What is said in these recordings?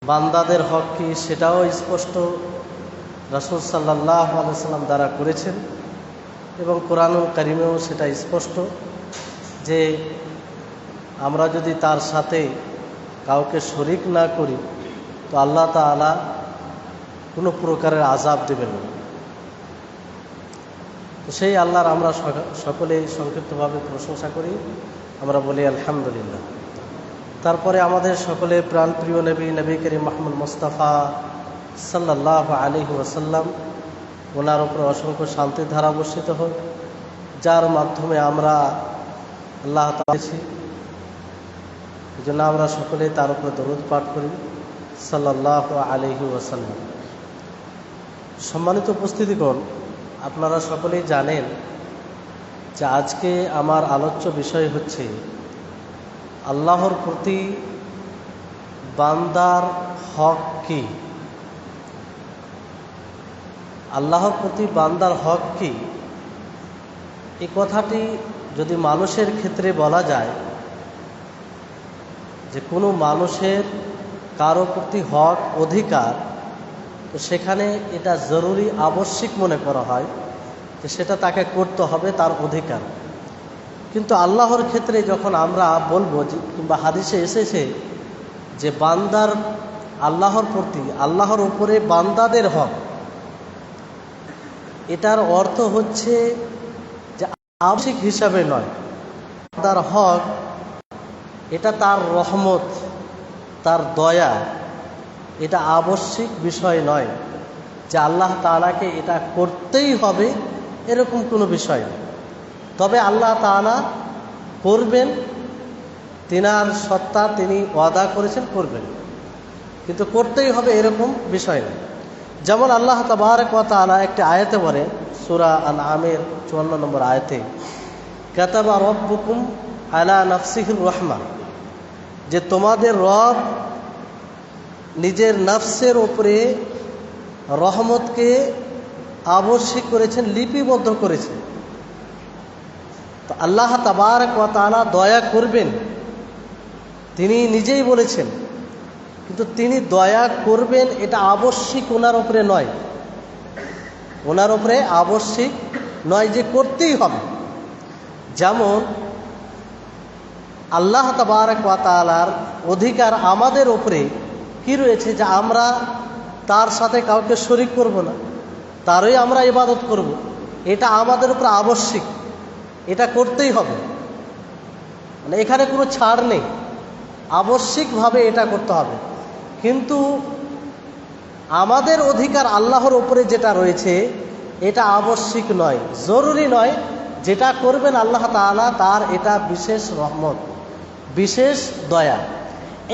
বান্দাদের হক কি সেটাও স্পষ্ট রাসূল সাল্লাল্লাহু আলাইহি সাল্লাম দ্বারা করেছেন এবং কোরআনুল কারীমেও সেটা স্পষ্ট যে আমরা যদি তার সাথে কাউকে শরীক না করি তো আল্লাহ তাআলা কোনো প্রকারের আযাব দেবেন না। তো সেই আল্লাহর আমরা সকলেই সংক্ষিপ্তভাবে প্রশংসা করি, আমরা বলি আলহামদুলিল্লাহ। তারপরে আমাদের সকলের প্রাণপ্রিয় নবী করিম মুহাম্মদ মুস্তাফা সাল্লাল্লাহু আলাইহি ওয়াসাল্লাম, ওনার উপর অসংখ্য শান্তির ধারা বর্ষিত হোক, যার মাধ্যমে আমরা আল্লাহ তাআলা এই জন্য আমরা সকলেই তার উপর দরুদ পাঠ করি সাল্লাল্লাহু আলাইহি ওয়াসাল্লাম। সম্মানিত উপস্থিতিগণ, আপনারা সকলেই জানেন যে আজকে আমার আলোচ্য বিষয় হচ্ছে আল্লাহর প্রতি বান্দার হক কি। আল্লাহর প্রতি বান্দার হক কি, এই কথাটি যদি মানুষের ক্ষেত্রে বলা যায় যে কোনো মানুষের কারো প্রতি হক অধিকার, তো সেখানে এটা জরুরি আবশ্যিক মনে করা হয় যে সেটা তাকে করতে হবে, তার অধিকার। কিন্তু আল্লাহর ক্ষেত্রে যখন আমরা বলবো যে কিংবা হাদিসে এসেছে যে বান্দার আল্লাহর প্রতি, আল্লাহর উপরে বান্দাদের হক, এটার অর্থ হচ্ছে যে আবশ্যিক হিসাবে নয়। বান্দার হক এটা তার রহমত, তার দয়া, এটা আবশ্যিক বিষয় নয় যে আল্লাহ তাআলাকে এটা করতেই হবে এরকম কোনো বিষয়। তবে আল্লাহ তাআলা করবেন, তিনার সত্তা তিনি ওয়াদা করেছেন করবেন, কিন্তু করতেই হবে এরকম বিষয় না। যেমন আল্লাহ তাবারক ওয়া তাআলা একটি আয়াতে বলেন, সূরা আনআমের 54 নম্বর আয়াতে, কাতাবা রাব্বুকুম আলা নাফসিহির রাহমা, যে তোমাদের রব নিজের নফসের উপরে রহমতকে আবশ্যিক করেছেন, লিপিবদ্ধ করেছেন। তো আল্লাহ তাবারক ওয়া তাআলা দয়া করবেন, তিনি নিজেই বলেছেন, কিন্তু তিনি দয়া করবেন এটা আবশ্যিক ওনার উপরে নয়। ওনার উপরে আবশ্যিক নয় যে করতেই হবে। যেমন আল্লাহ তাবারক ওয়া তাআলার অধিকার আমাদের উপরে কি রয়েছে যে আমরা তার সাথে কাউকে শরীক করব না, তারই আমরা ইবাদত করব, এটা আমাদের উপর আবশ্যিক, এটা করতেই হবে। মানে এখানে কোনো ছাড় নেই, আবশ্যিকভাবে এটা করতে হবে। কিন্তু আমাদের অধিকার আল্লাহর উপরে যেটা রয়েছে এটা আবশ্যিক নয়, জরুরি নয়। যেটা করবেন আল্লাহ তাআলা, তার এটা বিশেষ রহমত, বিশেষ দয়া।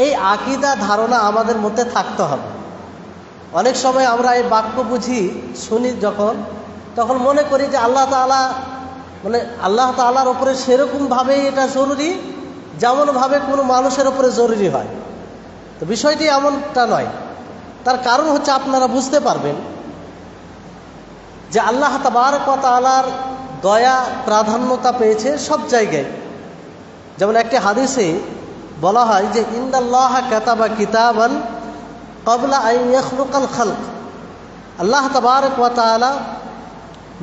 এই আকীদা ধারণা আমাদের মধ্যে থাকতে হবে। অনেক সময় আমরা এই বাক্য বুঝি শুনি যখন, তখন মনে করি যে আল্লাহ তাআলা মানে আল্লাহ তাআলার উপরে সেরকমভাবে এটা জরুরি যেমনভাবে কোনো মানুষের উপরে জরুরি হয়। তো বিষয়টি এমনটা নয়। তার কারণ হচ্ছে আপনারা বুঝতে পারবেন যে আল্লাহ তাবারক ওয়া তাআলার দয়া প্রাধান্যতা পেয়েছে সব জায়গায়। যেমন একটি হাদিসে বলা হয় যে ইন্নাল্লাহা কাতাবা কিতাবান ক্বাবলা আন ইয়াখলুকাল খালক, আল্লাহ তাবারক ওয়া তাআলা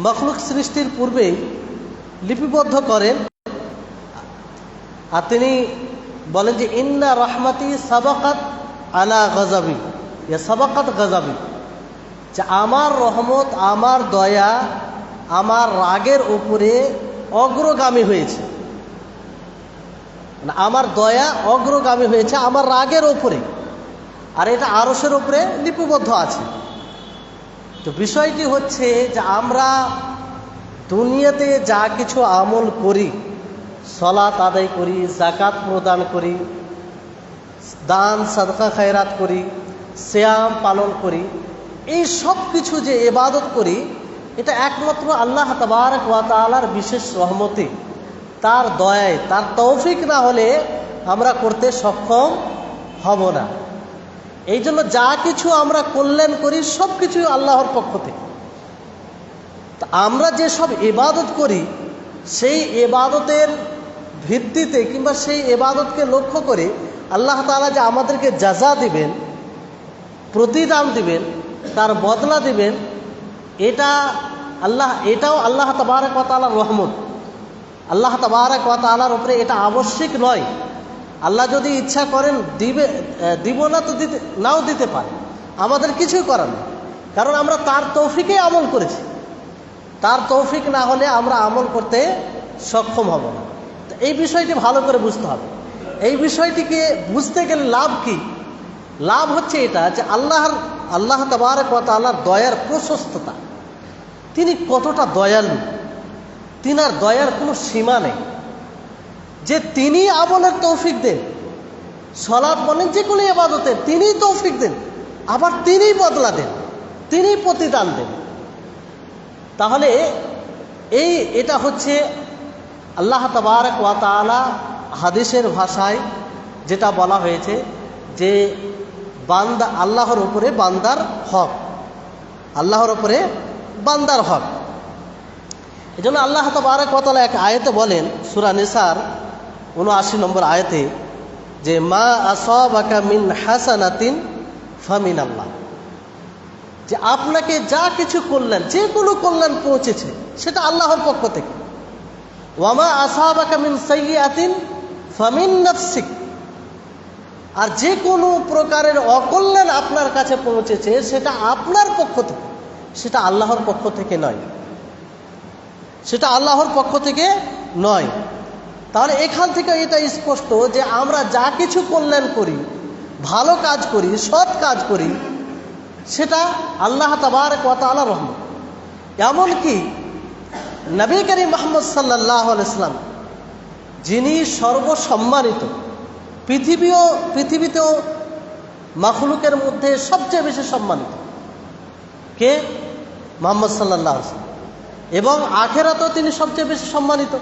মখলুক সৃষ্টির পূর্বেই লিপিবদ্ধ করেন। আর তিনি বলেন যে ইন্না রাহমাতি সাবাকাত আলা গাযাবি, ইয়া সাবাকাত গাযাবি, যে আমার রহমত, আমার দয়া আমার রাগের উপরে অগ্রগামী হয়েছে। মানে আমার দয়া অগ্রগামী হয়েছে আমার রাগের উপরে, আর এটা আরশের উপরে লিপিবদ্ধ আছে। তো বিষয়টি হচ্ছে যে আমরা দুনিয়াতে যা কিছু আমল করি, সালাত আদায় করি, যাকাত প্রদান করি, দান সাদকা খায়রাত করি, সিয়াম পালন করি, এই সব কিছু যে ইবাদত করি এটা একমাত্র আল্লাহ তাবারক ওয়া তাআলার বিশেষ রহমতে, তার দয়ায়, তার তৌফিক না হলে আমরা করতে সক্ষম হব না। এই জন্য যা কিছু আমরা কল্যাণ করি সব কিছুই আল্লাহর পক্ষ থেকে। আমরা যে সব ইবাদত করি সেই ইবাদতের ভিত্তিতে কিংবা সেই ইবাদতকে লক্ষ্য করে আল্লাহ তাআলা যে আমাদেরকে জাযা দিবেন প্রতিদান দিবেন, তার বদলা দিবেন, এটাও আল্লাহ তাবারক ওয়া তাআলার রহমত। আল্লাহ তাবারক ওয়া তাআলার উপরে এটা আবশ্যিক নয়। আল্লাহ যদি ইচ্ছা করেন দিব না তো নাও দিতে পারে, আমাদের কিছুই করার নেই, কারণ আমরা তার তৌফিকে আমল করেছি। তার তৌফিক না হলে আমরা আমল করতে সক্ষম হব না। তো এই বিষয়টি ভালো করে বুঝতে হবে। এই বিষয়টিকে বুঝতে গেলে লাভ কি? লাভ হচ্ছে এটা যে আল্লাহ তাবারক ওয়া তাআলার দয়ার প্রশস্ততা, তিনি কতটা দয়ালু, তিনার দয়ার কোনো সীমা নেই। যে তিনি আমলের তৌফিক দেন, সালাত বলেন যে কোনো ইবাদতে তিনি তৌফিক দেন, আবার তিনি বদলা দেন, তিনি প্রতিদান দেন। তাহলে এটা হচ্ছে আল্লাহ তাবারক ওয়া তাআলা হাদিসের ভাষায় যেটা বলা হয়েছে যে বান্দা আল্লাহর উপরে বান্দার হক, আল্লাহর উপরে বান্দার হক। এই জন্য আল্লাহ তাবারক ওয়া তাআলা এক আয়াতে বলেন, সূরা নিসার ৭৯ নম্বর আয়াতে, যে মা আসাবাকা মিন হাসানাতিন ফামিনাল্লাহ, যে আপনাকে যা কিছু কল্যাণ, যে কোনো কল্যাণ পৌঁছেছে সেটা আল্লাহর পক্ষ থেকে। ওয়ামা আসাবাকা মিন সাইয়্যাতিন ফামিন নাফসিক, আর যে কোনো প্রকারের অকল্যাণ আপনার কাছে পৌঁছেছে সেটা আপনার পক্ষ থেকে, সেটা আল্লাহর পক্ষ থেকে নয়, সেটা আল্লাহর পক্ষ থেকে নয়। তাহলে এখান থেকে এটা স্পষ্ট যে আমরা যা কিছু কল্যাণ করি, ভালো কাজ করি, সৎ কাজ করি, সেটা আল্লাহ তাবারক ওয়া তাআলার রহমত। এমনকি নবী করিম মুহাম্মদ সাল্লাল্লাহু আলাইহি ওয়াসাল্লাম, যিনি সর্বসম্মানিত, পৃথিবীতেও মাখলুকের মধ্যে সবচেয়ে বেশি সম্মানিত কে? মুহাম্মদ সাল্লাল্লাহু আলাইহি ওয়াসাল্লাম। এবং আখিরাতেও তিনি সবচেয়ে বেশি সম্মানিত।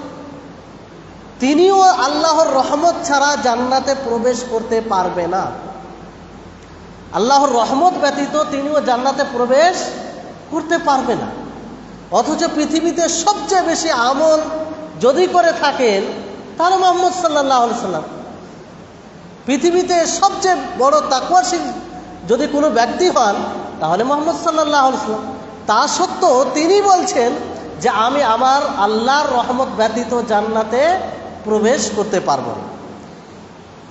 তিনিও আল্লাহর রহমত ছাড়া জান্নাতে প্রবেশ করতে পারবে না। আল্লাহর রহমত ব্যতীত তিনিও জান্নাতে প্রবেশ করতে পারবে না। অথচ পৃথিবীতে সবচেয়ে বেশি আমল যদি করে থাকেন তাহলে মুহাম্মদ সাল্লাল্লাহু আলাইহি ওয়াসাল্লাম। পৃথিবীতে সবচেয়ে বড় তাকওয়াশীল যদি কোনো ব্যক্তি হন তাহলে মুহাম্মদ সাল্লাল্লাহু আলাইহি ওয়াসাল্লাম। তা সত্ত্বেও তিনি বলছেন যে আমি আমার আল্লাহর রহমত ব্যতীত জান্নাতে প্রবেশ করতে পারবো না।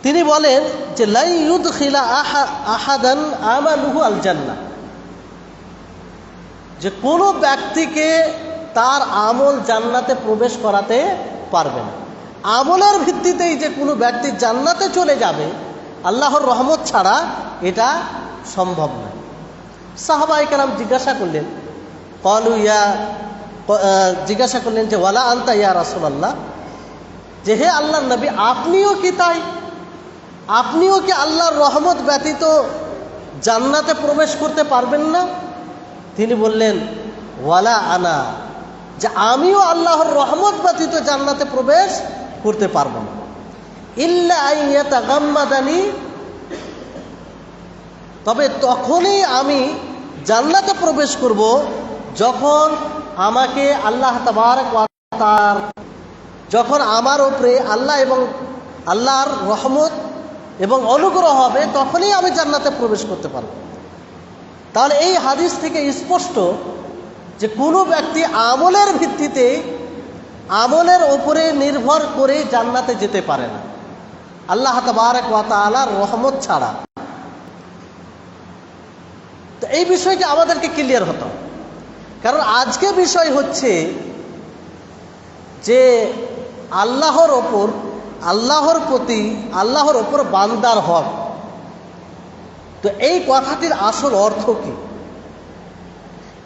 তিনি বলেন যে লা ইউদখিলা আহাদান আমালুহু আল জান্নাহ, যে কোনো ব্যক্তিকে তার আমল জান্নাতে প্রবেশ করাতে পারবে না। আমলের ভিত্তিতেই যে কোনো ব্যক্তি জান্নাতে চলে যাবে আল্লাহর রহমত ছাড়া, এটা সম্ভব নয়। সাহাবায়ে কেরাম জিজ্ঞাসা করলেন যে ওয়ালা আনতা ইয়া রাসূলুল্লাহ, যে হে আল্লাহর নবী, আপনিও কি তাই? আপনিও কি আল্লাহর রহমত ব্যতীত জান্নাতে প্রবেশ করতে পারবেন না? তিনি বললেন ওয়ালা আনা, যে আমিও আল্লাহর রহমত ব্যতীত জান্নাতে প্রবেশ করতে পারবো না। ইল্লা আন ইয়াতাগাম্মাদানি, তবে তখনই আমি জান্নাতে প্রবেশ করব যখন আমাকে আল্লাহ তাবারক ওয়া তাআলা, যখন আমার উপরে আল্লাহ এবং আল্লাহর রহমত এবং অনুগ্রহ হবে, তখনই আমি জান্নাতে প্রবেশ করতে পারব। তাহলে এই হাদিস থেকে স্পষ্ট যে কোনো ব্যক্তি আমলের ভিত্তিতে, আমলের উপরে নির্ভর করে জান্নাতে যেতে পারে না আল্লাহ তাবারক ওয়া তাআলার রহমত ছাড়া। তো এই বিষয়টি আমাদেরকে ক্লিয়ার হতো, কারণ আজকে বিষয় হচ্ছে যে আল্লাহর ওপর, আল্লাহর প্রতি, আল্লাহর ওপর বান্দার হক। তো এই কথাটির আসল অর্থ কি?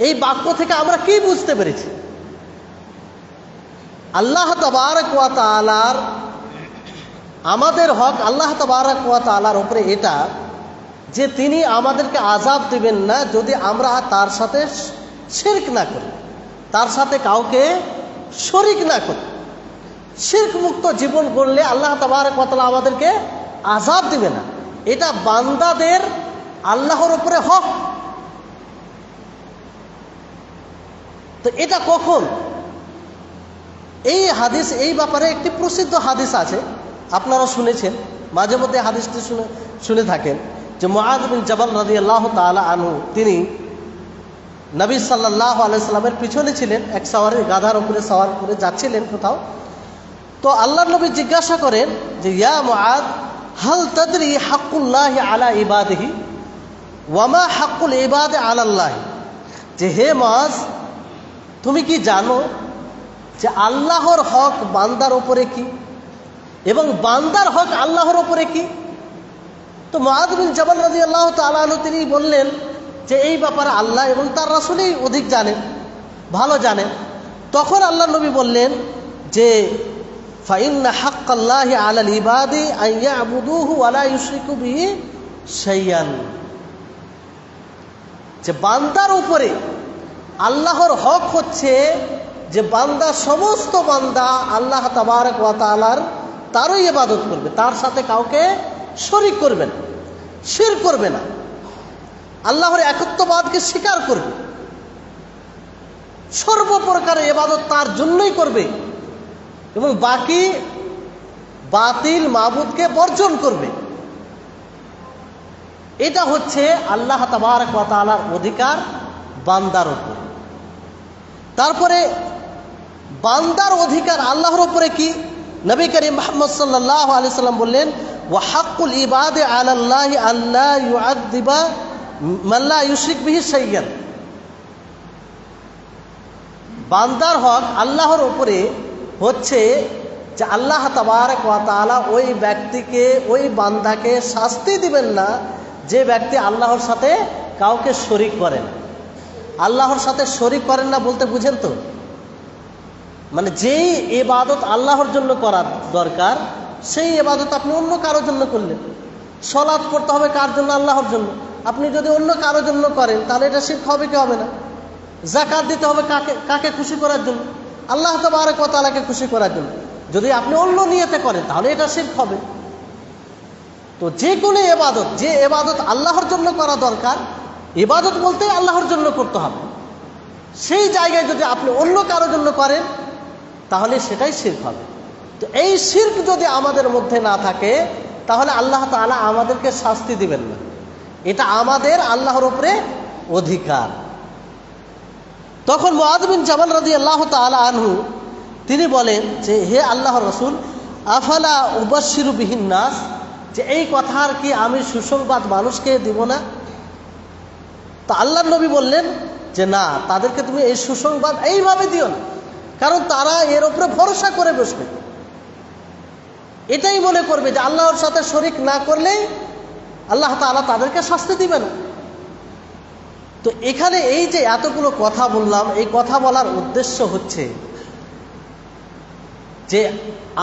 এই বাক্য থেকে আমরা কি বুঝতে পেরেছি? আল্লাহ তাবারক ওয়া তাআলার আমাদের হক আল্লাহ তাবারক ওয়া তাআলার উপরে এটা যে তিনি আমাদেরকে আযাব দিবেন না যদি আমরা তার সাথে শিরক না করি, তার সাথে কাউকে শরীক না করি। শিরক মুক্ত জীবন গড়লে আল্লাহ তাবারক ওয়া তাআলা আমাদেরকে আযাব দিবে না। এটা বান্দাদের আল্লাহর উপরে হক। তো এটা কখন? এই হাদিস, এই ব্যাপারে একটি প্রসিদ্ধ হাদিস আছে, আপনারা শুনেছেন, মাঝে মধ্যে হাদিসটি শুনে থাকেন, যে মুআয বিন জাবাল রাদিয়াল্লাহু তাআলা আনহু তিনি নবী সাল্লাল্লাহু আলাইহি সাল্লামের পিছনে ছিলেন, এক সওয়ারি গাধার উপরে সওয়ার করে যাচ্ছিলেন কোথাও। তো আল্লাহর নবী জিজ্ঞাসা করেন যে ইয়া মুআয হাল তাদরি হাক্কুল্লাহি আলা ইবাদিহি ওয়া মা হাক্কুল ইবাদি আলাল্লাহ, যে হে মুআয তুমি কি জানো যে আল্লাহর হক বান্দার উপরে কি এবং বান্দার হক আল্লাহর উপরে কি? তো মুআয বিন জাবাল রাদিয়াল্লাহু তাআলা আনহু তিনি বললেন যে এই ব্যাপারে আল্লাহ এবং তার রাসূলই অধিক জানেন, ভালো জানেন। তখন আল্লাহ নবী বললেন যে ফাইন্না হাক্কাল্লাহি আলাল ইবাদি আন ইয়াবুদুহু ওয়া লা ইউশরিকু বিহি শাইয়ান, যে বান্দার উপরে আল্লাহর হক হচ্ছে যে বান্দা, সমস্ত বান্দা আল্লাহ তাবারক ওয়া তাআলার তারই ইবাদত করবে, তার সাথে কাউকে শরীক করবে না, শিরক করবে না, আল্লাহর একত্ববাদকে স্বীকার করবে, সর্বপ্রকারের ইবাদত তার জন্যই করবে এবং বাকি বাতিল মাবুদকে বর্জন করবে। এটা হচ্ছে আল্লাহ তাবারক ওয়া তাআলার অধিকার বান্দার উপর। তারপরে বান্দার অধিকার আল্লাহর উপরে কি? নবী করিম মুহাম্মদ সাল্লাল্লাহু আলাইহি সাল্লাম বললেন ওয়া হাক্কুল ইবাদি আলাল্লাহি আল্লা ইউআযযিবা মান লা ইউশরিক বিহি শাইয়ান, বান্দার হক আল্লাহর উপরে হচ্ছে যে আল্লাহ তাবারক ওয়া তাআলা ওই ব্যক্তিকে, ওই বান্দাকে শাস্তি দিবেন না যে ব্যক্তি আল্লাহর সাথে কাউকে শরীক করেন। আল্লাহর সাথে শরীক করেন না বলতে বুঝেন তো, মানে যেই ইবাদত আল্লাহর জন্য করার দরকার সেই ইবাদত আপনি অন্য কারোর জন্য করলেন। সালাত পড়তে হবে কার জন্য? আল্লাহর জন্য। আপনি যদি অন্য কারোর জন্য করেন তাহলে এটা শিরক হবে কি হবে না? যাকাত দিতে হবে কাকে খুশি করার জন্য? আল্লাহ তাবারক ওয়া তাআলাকে খুশি করার জন্য। যদি আপনি অন্য নিয়তে করেন তাহলে এটা শিরক হবে। তো যে কোনো ইবাদত, যে ইবাদত আল্লাহর জন্য করা দরকার, ইবাদত বলতে আল্লাহর জন্য করতে হবে, সেই জায়গায় যদি আপনি অন্য কারোর জন্য করেন তাহলে সেটাই শিরক হবে। তো এই শিরক যদি আমাদের মধ্যে না থাকে তাহলে আল্লাহ তাআলা আমাদেরকে শাস্তি দিবেন না, এটা আমাদের আল্লাহর উপরে অধিকার। তখন মুআয বিন জাবাল রাদিয়াল্লাহু তাআলা আনহু তিনি বলেন যে হে আল্লাহর রাসূল আফালা উবাশশিরু বিহিন নাস, যে এই কথার কি আমি সুসংবাদ মানুষকে দিব না? তো আল্লাহর নবী বললেন যে না, তাদেরকে তুমি এই সুসংবাদ এইভাবে দিও না, কারণ তারা এর উপরে ভরসা করে বসবে, এটাই মনে করবে যে আল্লাহর সাথে শরীক না করলে আল্লাহ তাআলা তাদেরকে শাস্তি দিবেন। তো এখানে এই যে এতগুলো কথা বললাম, এই কথা বলার উদ্দেশ্য হচ্ছে যে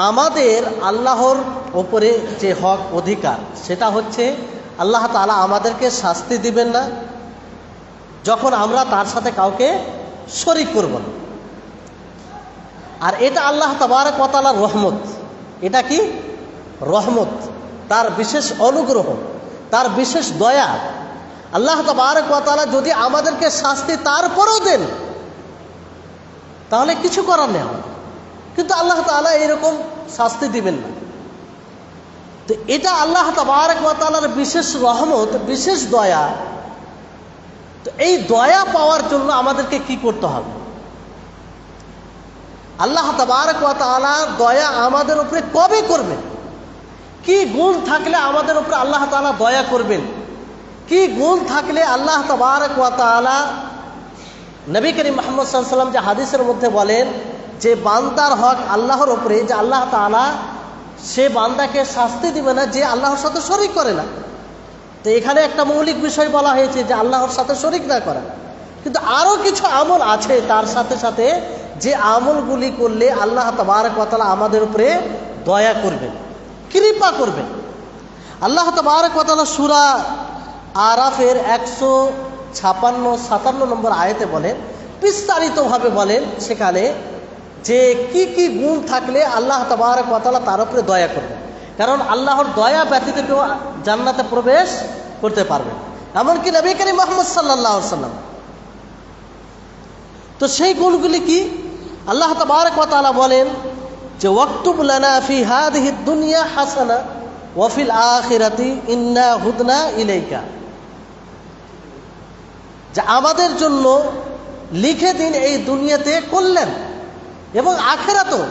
আমাদের আল্লাহর ওপরে যে হক অধিকার সেটা হচ্ছে আল্লাহ তাআলা আমাদেরকে শাস্তি দিবেন না যখন আমরা তার সাথে কাউকে শরীক করব না। আর এটা আল্লাহ তাবারক ওয়া তাআলার রহমত। এটা কি? রহমত, তার বিশেষ অনুগ্রহ, তার বিশেষ দয়া। আল্লাহ তাবারক ওয়া তাআলা যদি আমাদেরকে শাস্তি তারপরেও দেন তাহলে কিছু করার নেই, কিন্তু আল্লাহ তাআলা এরকম শাস্তি দিবেন না। তো এটা আল্লাহ তাবারক ওয়া তাআলার বিশেষ রহমত, বিশেষ দয়া। তো এই দয়া পাওয়ার জন্য আমাদেরকে কি করতে হবে? আল্লাহ তাবারক ওয়া তাআলা দয়া আমাদের উপরে কবে করবেন? কি গুণ থাকলে আমাদের উপরে আল্লাহ তাআলা দয়া করবেন? কি গুণ থাকলে আল্লাহ তাবারক ওয়া তাআলা, নবী করিম মুহাম্মদ সাল্লাল্লাহু আলাইহি ওয়াসাল্লাম যে হাদিসের মধ্যে বলেন যে বান্দার হক আল্লাহর উপরে, যে আল্লাহ তাআলা সে বান্দাকে শাস্তি দিবে না যে আল্লাহর সাথে শরীক করে না। তো এখানে একটা মৌলিক বিষয় বলা হয়েছে যে আল্লাহর সাথে শরীক না করা, কিন্তু আরো কিছু আমল আছে তার সাথে সাথে, যে আমলগুলি করলে আল্লাহ তাবারক ওয়া তাআলা আমাদের উপরে দয়া করবেন, কৃপা করবেন। আল্লাহ তাবারক ওয়া তাআলা সূরা আরাফের 156-57 নম্বর আয়াতে বলেন, বিস্তারিতভাবে বলেন সেখানে যে কি কি গুণ থাকলে আল্লাহ তাবারক ওয়া তাআলা তার উপরে দয়া করবেন। কারণ আল্লাহর দয়া ব্যতীত কেউ জান্নাতে প্রবেশ করতে পারবে, এমনকি নবী করিম মুহাম্মদ সাল্লাল্লাহু আলাইহি ওয়াসাল্লাম। তো সেই গুণগুলি কি? আল্লাহ তাবারক ওয়া তাআলা বলেন যে ওয়াকতুব লানা ফি হাযিহি দুনিয়া হাসানা ওয়াফিল আখিরাতি ইন্না হুদনা ইলাইকা, যে আমাদের জন্য লিখে দিন এই দুনিয়াতে কল্যাণ এবং আখিরাতও,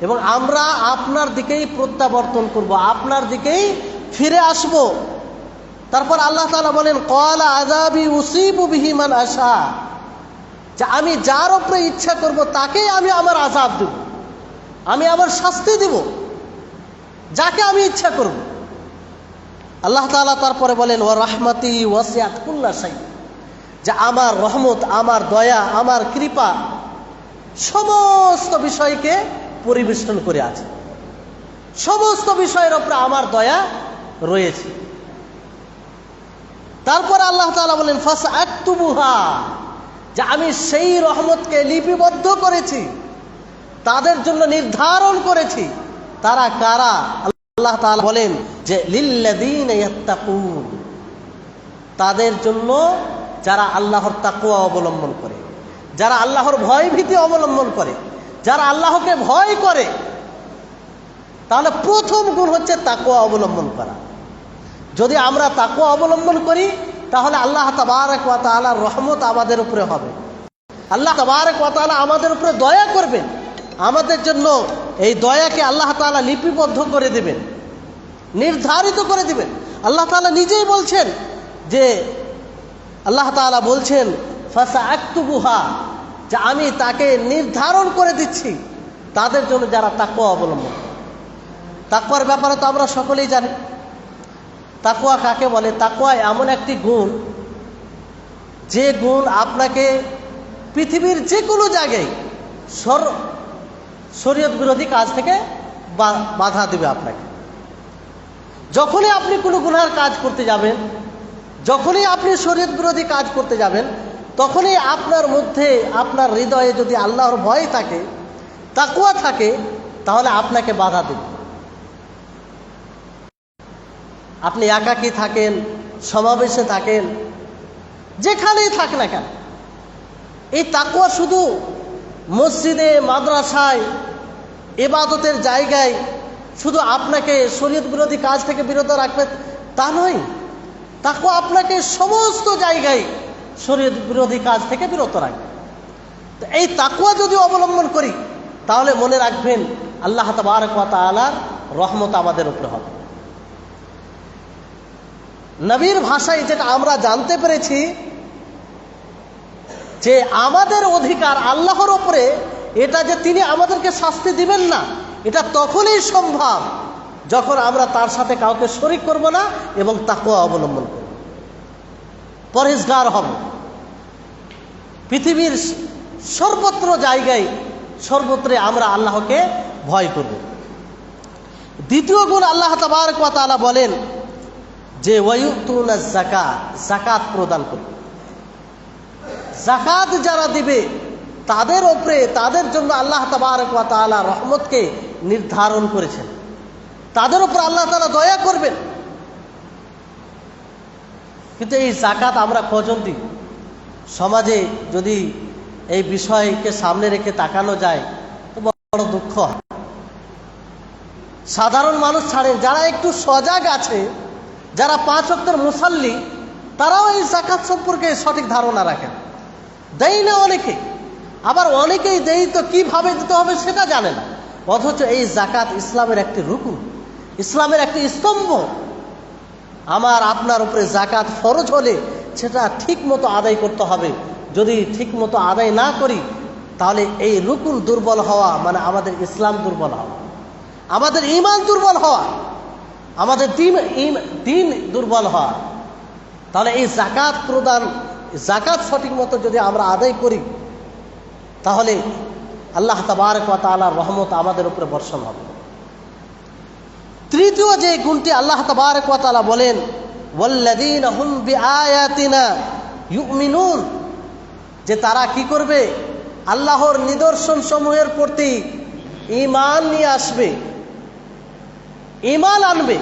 এবং আমরা আপনার দিকেই প্রত্যাবর্তন করব, আপনার দিকেই ফিরে আসব। তারপর আল্লাহ তাআলা বলেন ক্বালা আযাবি উসিবু বিহি মান আশা, যে আমি যার উপরে ইচ্ছা করব তাকেই আমি আমার আযাব দেব, আমি আমার শাস্তি দেব, যাকে আমি ইচ্ছা করব। আল্লাহ তাআলা তারপরে বলেন ওয়া রাহমাতি ওয়াসিআত কুল্লা শাই, যে আমার রহমত, আমার দয়া, আমার কৃপা সমস্ত বিষয়কে পরিবেষ্টন করে আছে, সমস্ত বিষয়ের উপরে আমার দয়া রয়েছে। তারপর আল্লাহ তাআলা বলেন ফাসআকতুবুহা, যে আমি সেই রহমতকে লিপিবদ্ধ করেছি, তাদের জন্য নির্ধারণ করেছি। তারা কারা? আল্লাহ তাআলা বলেন যে লিল্লাযীনা ইয়াত্তাকুন, তাদের জন্য যারা আল্লাহর তাকওয়া অবলম্বন করে, যারা আল্লাহর ভয় ভীতি অবলম্বন করে, যারা আল্লাহকে ভয় করে। তাহলে প্রথম গুণ হচ্ছে তাকওয়া অবলম্বন করা। যদি আমরা তাকওয়া অবলম্বন করি তাহলে আল্লাহ তাবারক ওয়া তাআলার রহমত আমাদের উপরে হবে, আল্লাহ তাবারক ওয়া তাআলা আমাদের উপরে দয়া করবেন, আমাদের জন্য এই দয়াকে আল্লাহ তাআলা লিপিবদ্ধ করে দিবেন, নির্ধারিত করে দিবেন। আল্লাহ তাআলা নিজেই বলছেন যে আল্লাহ তাআলা বলছেন ফাসআকতুবুহা, যে আমি তাকে নির্ধারণ করে দিচ্ছি তাদের জন্য যারা তাকওয়া অবলম্বন। তাকওয়ার ব্যাপারে তো আমরা সকলেই জানি। তাকওয়া কাকে বলে? তাকওয়া এমন একটি গুণ, যে গুণ আপনাকে পৃথিবীর যে কোনো জায়গায় শরীয়ত বিরোধী কাজ থেকে বাধা দেবে আপনাকে। যখনই আপনি কোনো গুনার কাজ করতে যাবেন, যখনই আপনি শরীয়ত বিরোধী কাজ করতে যাবেন, তখনই আপনার মধ্যে, আপনার হৃদয়ে যদি আল্লাহর ভয় থাকে, তাকওয়া থাকে, তাহলে আপনাকে বাধা দেবে। আপনি একাকী থাকেন, সমাবেশে থাকেন, যেখানেই থাক না কেন, এই তাকওয়া শুধু মসজিদে, মাদ্রাসায়, ইবাদতের জায়গায় শুধু আপনাকে শরীয়ত বিরোধী কাজ থেকে বিরত রাখবে তা নয়। তাকওয়া আপনাকে সমস্ত জায়গায় শরীয়ত বিরোধী কাজ থেকে বিরত রাখবে। তো এই তাকওয়া যদি অবলম্বন করি তাহলে মনে রাখবেন আল্লাহ তাবারক ওয়া তাআলার রহমত আমাদের উপরে হবে। নবীর ভাষায় যেটা আমরা জানতে পেরেছি যে আমাদের অধিকার আল্লাহর উপরে, এটা যে তিনি আমাদেরকে শাস্তি দিবেন না, এটা তখনই সম্ভব যখন আমরা তার সাথে কাউকে শরীক করব না এবং তাকওয়া অবলম্বন করব, পরহেজগার হব। পৃথিবীর সর্বত্র জায়গায়, সর্বত্রে আমরা আল্লাহকে ভয় করব। দ্বিতীয় গুণ আল্লাহ তাবারক ওয়া তাআলা বলেন যে ওয়ায়ুতুনা যাকাত, যাকাত প্রদান করবে। যাকাত যারা দিবে তাদের উপরে, তাদের জন্য আল্লাহ তাবারক ওয়া তাআলা রহমতকে নির্ধারণ করেছেন, তাদের উপর আল্লাহ তাআলা দয়া করবেন। কিন্তু এই যাকাত আমরা কজন দিই? সমাজে যদি এই বিষয়কে সামনে রেখে তাকানো যায় তো বড় দুঃখ হয়। সাধারণ মানুষ ছাড়েন, যারা একটু সজাগ আছে, যারা 5 ওয়াক্তের মুসাল্লি, তারাও এই যাকাত সম্পর্কে সঠিক ধারণা রাখেন। দেয় না অনেকে, আবার অনেকেই দেয় তো কিভাবে দিতে হবে সেটা জানে না। অথচ এই যাকাত ইসলামের একটি রুকুন, ইসলামের একটি স্তম্ভ। আমার আপনার উপরে যাকাত ফরজ হলে সেটা ঠিক মতো আদায় করতে হবে। যদি ঠিক মতো আদায় না করি তাহলে এই রুকুন দুর্বল হওয়া মানে আমাদের ইসলাম দুর্বল হওয়া, আমাদের ঈমান দুর্বল হওয়া, আমাদের দিন দুর্বল হওয়া। তাহলে এই যাকাত প্রদান, যাকাত সঠিক মতো যদি আমরা আদায় করি তাহলে আল্লাহ তাবারক ওয়া তাআলার রহমত আমাদের উপরে বর্ষণ হবে। তৃতীয় যে গুণটি আল্লাহ তাবারক ওয়া তাআলা বলেন ওয়াল্লাযীনা হুম বিআয়াতিনা ইউমিনুন, যে তারা কি করবে? আল্লাহর নিদর্শন সমূহের প্রতি ঈমান নিয়ে আসবে, ঈমান আনবে।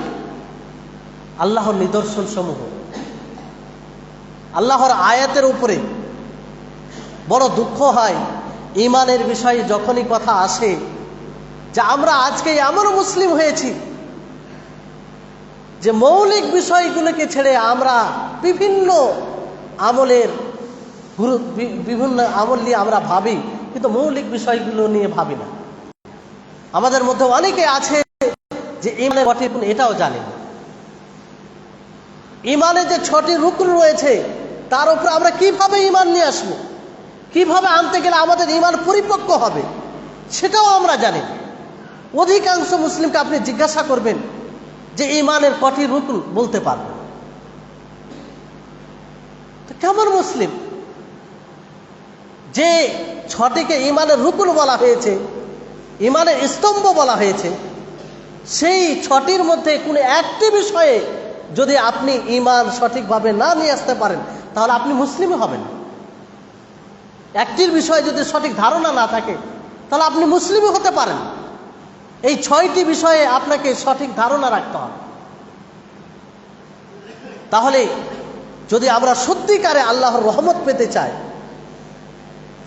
আল্লাহর নিদর্শন সমূহ, আল্লাহর আয়াতের উপরে। বড় দুঃখ হয় ঈমানের বিষয়ে যখনই কথা আসে যে আমরা আজকে এমন মুসলিম হয়েছি যে মৌলিক বিষয়গুলোকে ছেড়ে আমরা বিভিন্ন আমলের বিভিন্ন আমল নিয়ে আমরা ভাবি, কিন্তু মৌলিক বিষয়গুলো নিয়ে ভাবি না। আমাদের মধ্যে অনেকে আছে যে ইমানের সঠিক এটাও জানে না। ইমানে যে 6টি রুকন রয়েছে তার উপরে আমরা কিভাবে ইমান নিয়ে আসবো, কিভাবে আনতে গেলে আমাদের ইমান পরিপক্ক হবে সেটাও আমরা জানি না। অধিকাংশ মুসলিমকে আপনি জিজ্ঞাসা করবেন যে ইমানের কটি রুকন বলতে পারবে, তো কেমন মুসলিম? যে 6টিকে ইমানের রুকন বলা হয়েছে, ইমানের স্তম্ভ বলা হয়েছে, সেই 6টির মধ্যে কোনো একটি বিষয়ে যদি আপনি ইমান সঠিকভাবে না নিয়ে আসতে পারেন তাহলে আপনি মুসলিমই হবেন। একটির বিষয়ে যদি সঠিক ধারণা না থাকে তাহলে আপনি মুসলিমই হতে পারেন। এই 6টি বিষয়ে আপনাকে সঠিক ধারণা রাখতে হবে। তাহলে যদি আমরা সত্যিকারে আল্লাহর রহমত পেতে চাই,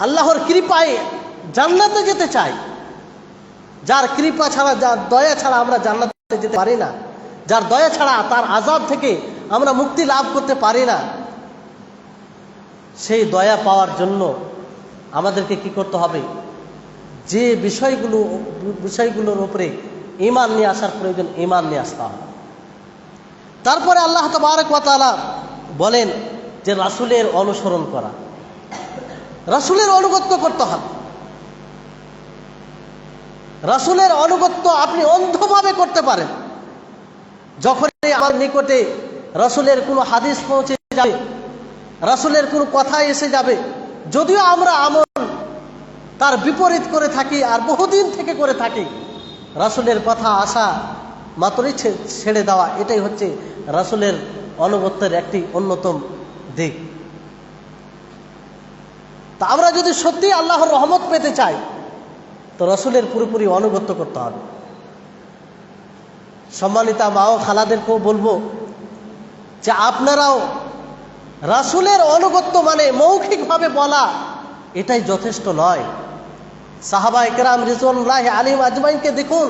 আল্লাহর কৃপায় জান্নাতে যেতে চাই, যার কৃপা ছাড়া, যার দয়া ছাড়া আমরা জান্নাতে যেতে পারি না, যার দয়া ছাড়া তার আযাব থেকে আমরা মুক্তি লাভ করতে পারি না, সেই দয়া পাওয়ার জন্য আমাদেরকে কি করতে হবে? যে বিষয়গুলোর উপরে ঈমান নিয়ে আসার প্রয়োজন, ঈমান নিয়ে আসতে হবে। তারপরে আল্লাহ তাবারক ওয়া তাআলা বলেন যে রাসূলের অনুসরণ করা, রাসূলের আনুগত্য করতে হবে। রাসূলের আনুগত্য আপনি অন্ধভাবে করতে পারেন। যখনই আমার নিকটে রাসূলের কোনো হাদিস পৌঁছে যাবে, রাসূলের কোনো কথা এসে যাবে, যদিও আমরা আমল তার বিপরীত করে থাকি আর বহুদিন থেকে করে থাকি, রাসূলের কথা আসা মাত্রই ছেড়ে দেওয়া, এটাই হচ্ছে রাসূলের আনুগত্যের একটি অন্যতম দিক। তা আমরা যদি সত্যি আল্লাহর রহমত পেতে চাই তো রাসূলের পুরোপুরি আনুগত্য করতে হবে। সম্মানিতা মা ও খালাদেরকেও বলবো যে আপনারাও রাসূলের আনুগত্য মানে মৌখিকভাবে বলা এটাই যথেষ্ট নয়। সাহাবায়ে কেরাম রিজওয়ানুল্লাহি আলাইহিম আজমাইনকে দেখুন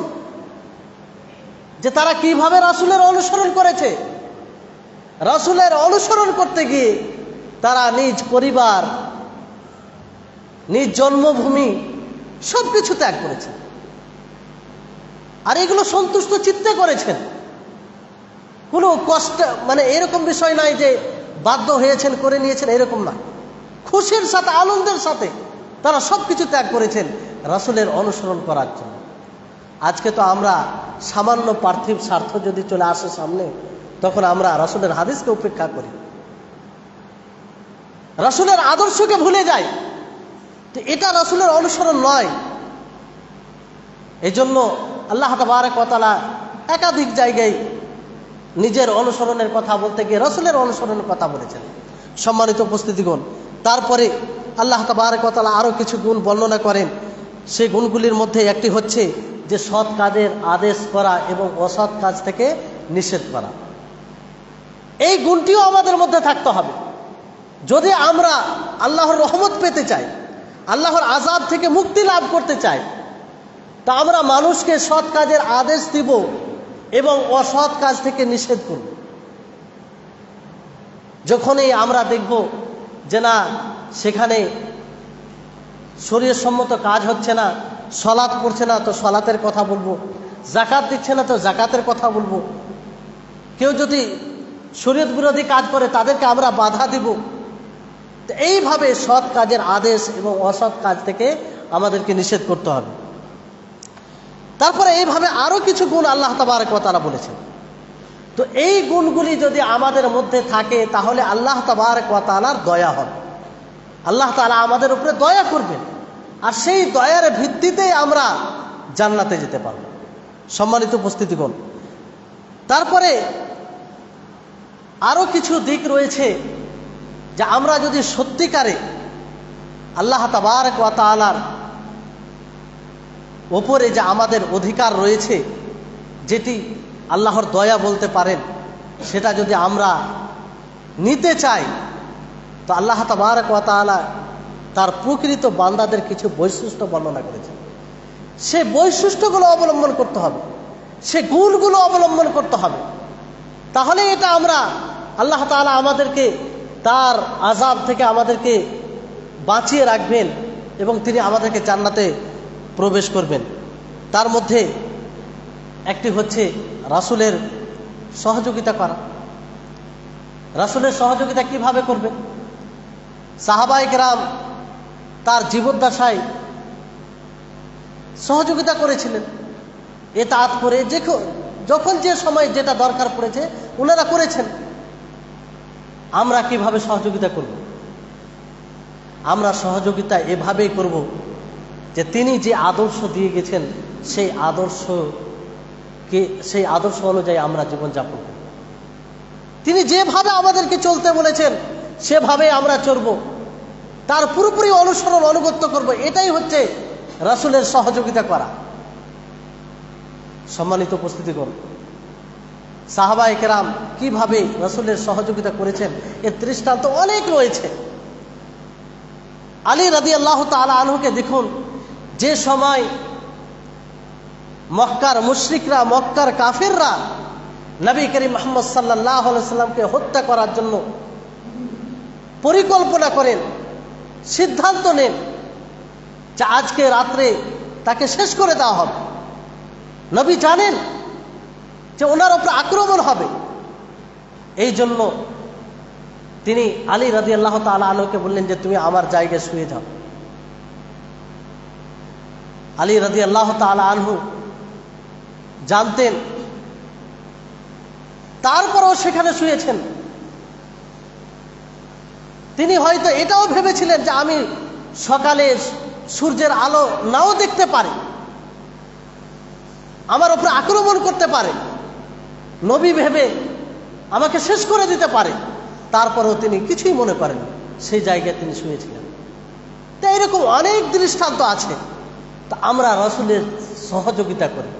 যে তারা কিভাবে রাসূলের অনুসরণ করেছে। রাসূলের অনুসরণ করতে গিয়ে তারা নিজ পরিবার, নিজ জন্মভূমি সবকিছু ত্যাগ করেছেন, আর এগুলো সন্তুষ্ট চিত্তে করেছেন। কোনো কষ্ট মানে এরকম বিষয় নাই যে বাধ্য হয়েছেন করে নিয়েছেন, এরকম না। খুশির সাথে, আনন্দের সাথে তারা সবকিছু ত্যাগ করেছেন রাসূলের অনুসরণ করার জন্য। আজকে তো আমরা সামান্য পার্থিব স্বার্থ যদি চলে আসে সামনে, তখন আমরা রাসূলের হাদিসকে উপেক্ষা করি, রাসূলের আদর্শকে ভুলে যাই। তো এটা রাসূলের অনুসরণ নয়। এই জন্য আল্লাহ তাবারক ওয়া তাআলা একাধিক জায়গায় নিজের অনুসরণের কথা বলতে গিয়ে রাসূলের অনুসরণের কথা বলেছেন। সম্মানিত উপস্থিতিগণ, তারপরে আল্লাহ তাবারক ওয়া তাআলা আরও কিছু গুণ বর্ণনা করেন। সেই গুণগুলির মধ্যে একটি হচ্ছে যে সৎ কাজের আদেশ করা এবং অসৎ কাজ থেকে নিষেধ করা। এই গুণটিও আমাদের মধ্যে থাকতে হবে। যদি আমরা আল্লাহর রহমত পেতে চাই, আল্লাহর আযাব থেকে মুক্তি লাভ করতে চাই, তা আমরা মানুষকে সৎ কাজের আদেশ দিব এবং অসৎ কাজ থেকে নিষেধ করব। যখনই আমরা দেখব যে না সেখানে শরীয়তসম্মত কাজ হচ্ছে না, সালাত পড়ছে না তো সালাতের কথা বলবো, যাকাত দিচ্ছে না তো যাকাতের কথা বলবো, কেউ যদি শরীয়ত বিরোধী কাজ করে তাদেরকে আমরা বাধা দিব। তো এইভাবে সৎ কাজের আদেশ এবং অসৎ কাজ থেকে আমাদেরকে নিষেধ করতে হবে। তারপরে এইভাবে আরো কিছু গুণ আল্লাহ তাবারক ওয়া তাআলা বলেছেন। তো এই গুণগুলি যদি আমাদের মধ্যে থাকে তাহলে আল্লাহ তাবারক ওয়া তাআলার দয়া হবে, আল্লাহ তাআলা আমাদের উপরে দয়া করবেন, আর সেই দয়ার ভিত্তিতেই আমরা জান্নাতে যেতে পারব। সম্মানিত উপস্থিতিগণ, তারপরে আরো কিছু দিক রয়েছে যে আমরা যদি সত্যিকারে আল্লাহ তাবারক ওয়া তাআলার ওপরে যে আমাদের অধিকার রয়েছে, যেটি আল্লাহর দয়া বলতে পারেন, সেটা যদি আমরা নিতে চাই তো আল্লাহ তাবারক ওয়া তাআলা তার প্রকৃত বান্দাদের কিছু বৈশিষ্ট্য বর্ণনা করেছেন। সে বৈশিষ্ট্যগুলো অবলম্বন করতে হবে, সে গুণগুলো অবলম্বন করতে হবে। তাহলে এটা আমরা আল্লাহ তাআলা আমাদেরকে তার আযাব থেকে আমাদেরকে বাঁচিয়ে রাখবেন এবং তিনি আমাদেরকে জান্নাতে প্রবেশ করবেন। তার মধ্যে একটি হচ্ছে রাসূলের সহযোগিতা করা। রাসূলের সহযোগিতা কিভাবে করবেন? সাহাবায়ে কেরাম তার জীবদ্দশায় সহযোগিতা করেছিলেন, ইতাআত করে যখন যে সময় যেটা দরকার পড়েছে ওনারা করেছেন। আমরা কিভাবে সহযোগিতা করব? আমরা সহযোগিতা এভাবেই করব যে তিনি যে আদর্শ দিয়ে গেছেন সেই আদর্শ অনুযায়ী আমরা জীবনযাপন করব। তিনি যেভাবে আমাদেরকে চলতে বলেছেন সেভাবে আমরা চলব, তার পুরোপুরি অনুসরণ অনুগত্য করব। এটাই হচ্ছে রাসূলের সহযোগিতা করা। সম্মানিত উপস্থিতিগণ, সাহাবায়ে কেরাম কিভাবে রাসূলের সহযোগিতা করেছেন এর দৃষ্টান্ত অনেক রয়েছে। আলী রাদিয়াল্লাহু তাআলা আনহুকে দেখুন, যে সময় মক্কার মুশরিকরা, মক্কার কাফিররা নবী করিম মুহাম্মদ সাল্লাল্লাহু আলাইহি সাল্লামকে হত্যা করার জন্য পরিকল্পনা করেন, সিদ্ধান্ত নেন যে আজকে রাত্রে তাকে শেষ করে দেওয়া হবে। নবী জানেন যে ওনার উপর আক্রমণ হবে, এই জন্য তিনি আলী রাদিয়াল্লাহু তাআলা আনহুকে বললেন যে তুমি আমার জায়গায় শুয়ে যাও। আলী রাদিয়াল্লাহু তাআলা আনহু জানতেন, তারপরও সেখানে শুয়েছেন। তিনি হয়তো এটাও ভেবেছিলেন যে আমি সকালে সূর্যের আলো নাও দেখতে পারি, আমার উপর আক্রমণ করতে পারে, নবী ভেবে আমাকে শেষ করে দিতে পারে। তারপরেও তিনি কিছুই মনে করেন, সেই জায়গায় তিনি শুয়েছিলেন। তো এরকম অনেক দৃষ্টান্ত আছে। তা আমরা রাসূলের সহযোগিতা করি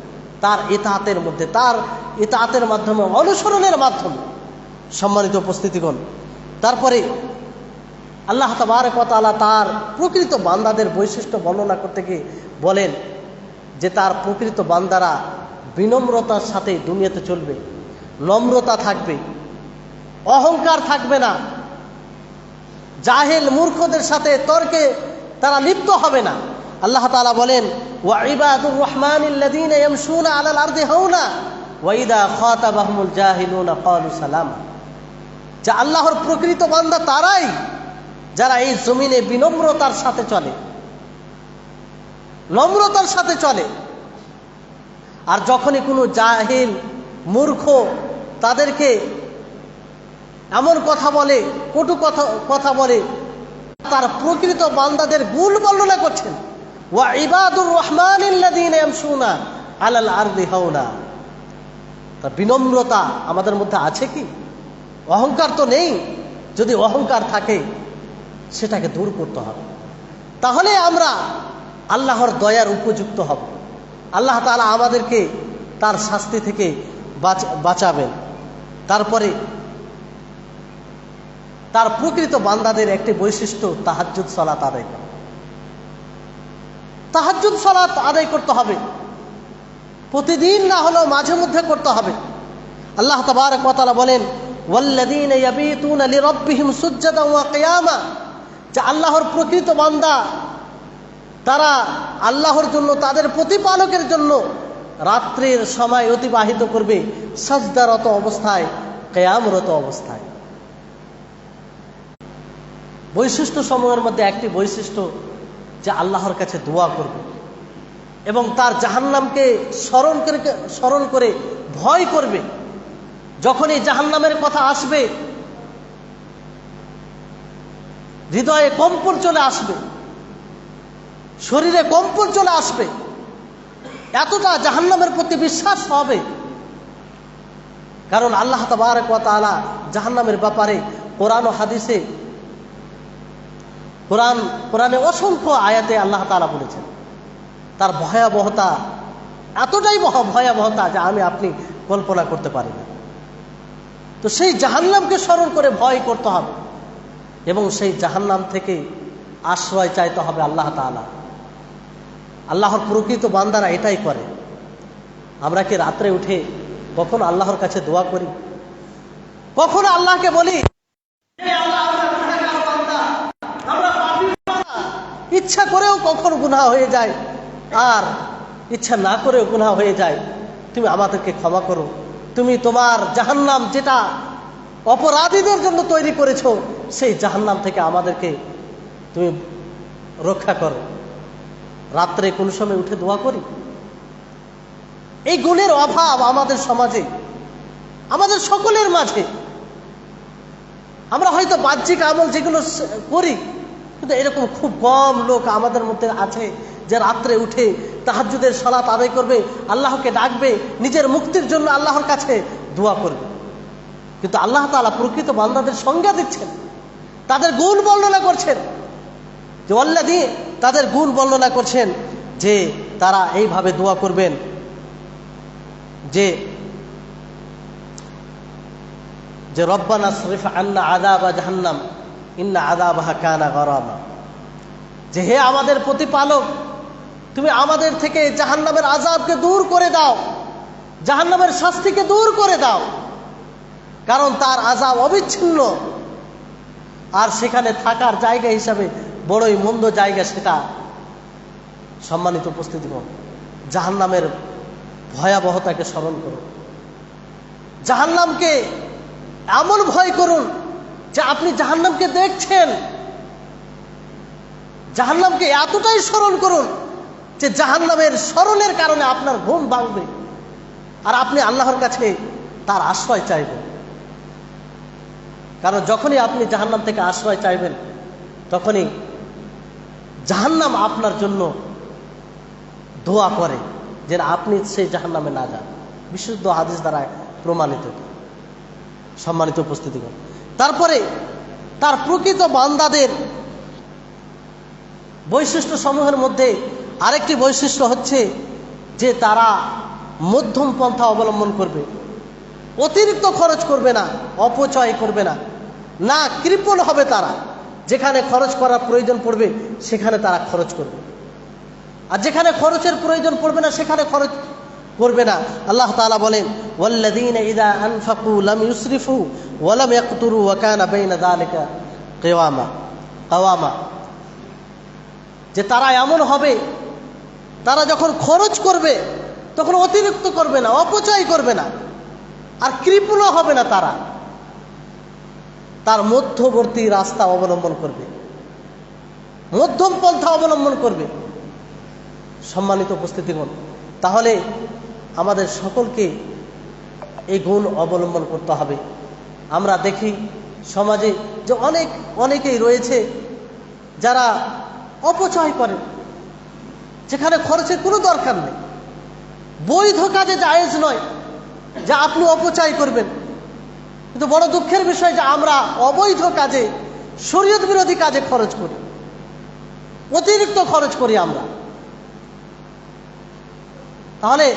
তার ইতাআতের মধ্যে, তার ইতাআতের মাধ্যমে, অনুসরণের মাধ্যমে। সম্মানিত উপস্থিতিগণ, তারপরে আল্লাহ তাবারক ওয়া তাআলা তার প্রকৃত বান্দাদের বৈশিষ্ট্য বর্ণনা করতে গিয়ে বলেন যে তার প্রকৃত বান্দারা বিনম্রতার সাথে দুনিয়াতে চলবে, নম্রতা থাকবে, অহংকার থাকবে না, জাহেল মূর্খদের সাথে তর্কে তারা লিপ্ত হবে না। আল্লাহ তাআলা বলেন ওয়া ইবাদুর রহমানিল্লাযীনা ইয়ামশুনা আলাল আরদি হাওনা ওয়া ইযা খাতাবাহুমুল জাহিলুনা ক্বালু সালামা। যে আল্লাহর প্রকৃত বান্দা তারাই যারা এই জমিনে বিনম্রতার সাথে চলে, নম্রতার সাথে চলে। আর যখনই কোনো জাহিল মূর্খ তাদেরকে এমন কথা বলে, কটু কথা বলে, তার প্রকৃত বান্দাদের গুণ বর্ণনা করছেন ওয়া ইবাদুর রহমানিল্লাযীনা ইয়ামশুনা আলাল আরদি হাওনা। তা বিনম্রতা আমাদের মধ্যে আছে কি? অহংকার তো নেই। যদি অহংকার থাকে সেটাকে দূর করতে হবে, তাহলে আমরা আল্লাহর দয়ার উপযুক্ত হব। আল্লাহ তাআলা আমাদেরকে তার শাস্তি থেকে বাঁচাবেন। তারপরে তার প্রকৃত বান্দাদের একটি বৈশিষ্ট্য তাহাজ্জুদ সালাত আদায় করা। তাহাজ্জুদ সালাত আদায় করতে হবে, প্রতিদিন না হলেও মাঝে মধ্যে করতে হবে। আল্লাহ তাবারক ওয়া তাআলা বলেন ওয়াল্লাযীনা ইয়াবিতুনা লিরাব্বিহিম সুজদান ওয়া কিয়ামা। যে আল্লাহর প্রকৃত বান্দা তারা আল্লাহর জন্য, তাদের প্রতিপালকের জন্য রাত্রির সময় অতিবাহিত করবে সাজদারত অবস্থায়, কিয়ামরত অবস্থায়। বৈশিষ্ট্য সমূহের মধ্যে একটি বৈশিষ্ট্য যে আল্লাহর কাছে দোয়া করবে এবং তার জাহান্নামকে স্মরণ করে ভয় করবে। যখন এই জাহান্নামের কথা আসবে হৃদয়ে কম্পন চলে আসবে, শরীরে কম্পন চলে আসবে, এতটা জাহান্নামের প্রতি বিশ্বাস হবে। কারণ আল্লাহ তাবারক ওয়া তাআলা জাহান্নামের ব্যাপারে কোরআন ও হাদিসে, কোরআনে অসংখ্য আয়াতে আল্লাহ তাআলা বলেছেন তার ভয়াবহতা, এতটাই ভয়াবহতা যে আপনি কল্পনা করতে পারি না। তো সেই জাহান্নামকে স্মরণ করে ভয় করতে হবে এবং সেই জাহান্নাম থেকে আশ্রয় চাইতে হবে আল্লাহ তাআলা। আল্লাহর প্রকৃত বান্দারা এটাই করে। আমরা কি রাত্রে উঠে কখন আল্লাহর কাছে দোয়া করি? কখনো আল্লাহকে বলি হে আল্লাহ, আমরা গুনাহগার বান্দা, আমরা পাপী বান্দা। ইচ্ছা করেও কখনো গুনাহ হয়ে যায়, আর ইচ্ছা না করেও গুনাহ হয়ে যায়। তুমি আমাদেরকে ক্ষমা করো, তুমি তোমার জাহান্নাম যেটা অপরাধীদের জন্য তৈরি করেছো, সেই জাহান্নাম থেকে আমাদেরকে তুমি রক্ষা করো। রাত্রে কোন সময় উঠে দোয়া করি? এই গুণের অভাব আমাদের সমাজে, আমাদের সকলের মাঝে। আমরা হয়তো বাহ্যিক আমল যেগুলো করি, কিন্তু এরকম খুব কম লোক আমাদের মধ্যে আছে যে রাত্রে উঠে তাহাজ্জুদের সালাত আদায় করবে, আল্লাহকে ডাকবে, নিজের মুক্তির জন্য আল্লাহর কাছে দোয়া করবে। কিন্তু আল্লাহ তাআলা প্রকৃত বান্দাদের সংজ্ঞা দিচ্ছেন, তাদের গুণ বর্ণনা করছেন, যে আল্লাযী, তাদের গুণ বর্ণনা করছেন যে তারা এইভাবে দোয়া করবেন যে যে রব্বানা সরিফ আন্না আযাবা জাহান্নাম ইন্না আযাবাহা কানা গরামা। যে হে আমাদের প্রতিপালক, তুমি আমাদের থেকে জাহান্নামের আযাবকে দূর করে দাও, জাহান্নামের শাস্তিকে দূর করে দাও, কারণ তার আযাব অবিচ্ছিন্ন, আর সেখানে থাকার জায়গা হিসাবে বড়ই মন্দ জায়গা সেটা। সম্মানিত উপস্থিতিগণ, জাহান্নামের ভয়াবহতাকে স্মরণ করুন, জাহান্নামকে এমন ভয় করুন যে আপনি জাহান্নামকে দেখছেন। জাহান্নামকে এতটাই স্মরণ করুন যে জাহান্নামের স্মরণের কারণে আপনার ঘুম ভাঙবে, আর আপনি আল্লাহর কাছে তার আশ্রয় চাইবেন। কারণ যখনই আপনি জাহান্নাম থেকে আশ্রয় চাইবেন, তখনই জাহান্নাম আপনার জন্য দোয়া করে যে আপনি সেই জাহান্নামে না যান। বিশুদ্ধ হাদিস দ্বারা প্রমাণিত। সম্মানিত উপস্থিতিগণ, তারপরে তার প্রকৃত বান্দাদের বৈশিষ্ট্য সমূহের মধ্যে আরেকটি বৈশিষ্ট্য হচ্ছে যে তারা মধ্যম পন্থা অবলম্বন করবে, অতিরিক্ত খরচ করবে না, অপচয় করবে না, না কৃপণ হবে তারা। যেখানে খরচ করার প্রয়োজন পড়বে সেখানে তারা খরচ করবে, আর যেখানে খরচের প্রয়োজন পড়বে না সেখানে খরচ করবে না। আল্লাহ তাআলা বলেন, ওয়াল্লাযীনা ইযা আনফাকু লাম ইউসরিফু ওয়া লাম ইয়াকতুরু ওয়া কানা বাইনা যালিকা কাওয়ামা। যে তারা এমন হবে, তারা যখন খরচ করবে তখন অতিরিক্ত করবে না, অপচয় করবে না, আর কৃপণ হবে না। তারা তার মধ্যবর্তী রাস্তা অবলম্বন করবে, মধ্যম পন্থা অবলম্বন করবে। সম্মানিত উপস্থিতিগণ, তাহলে আমাদের সকলকে এই গুণ অবলম্বন করতে হবে। আমরা দেখি সমাজে যে অনেকেই রয়েছে যারা অপচয় করে, যেখানে খরচের কোনো দরকার নেই। বৈধ কাজে জায়েজ নয় যে আপনি অপচয় করবেন, কিন্তু বড় দুঃখের বিষয় যে আমরা অবৈধ কাজে, শরীয়ত বিরোধী কাজে খরচ করি, অতিরিক্ত খরচ করি আমরা। তাহলে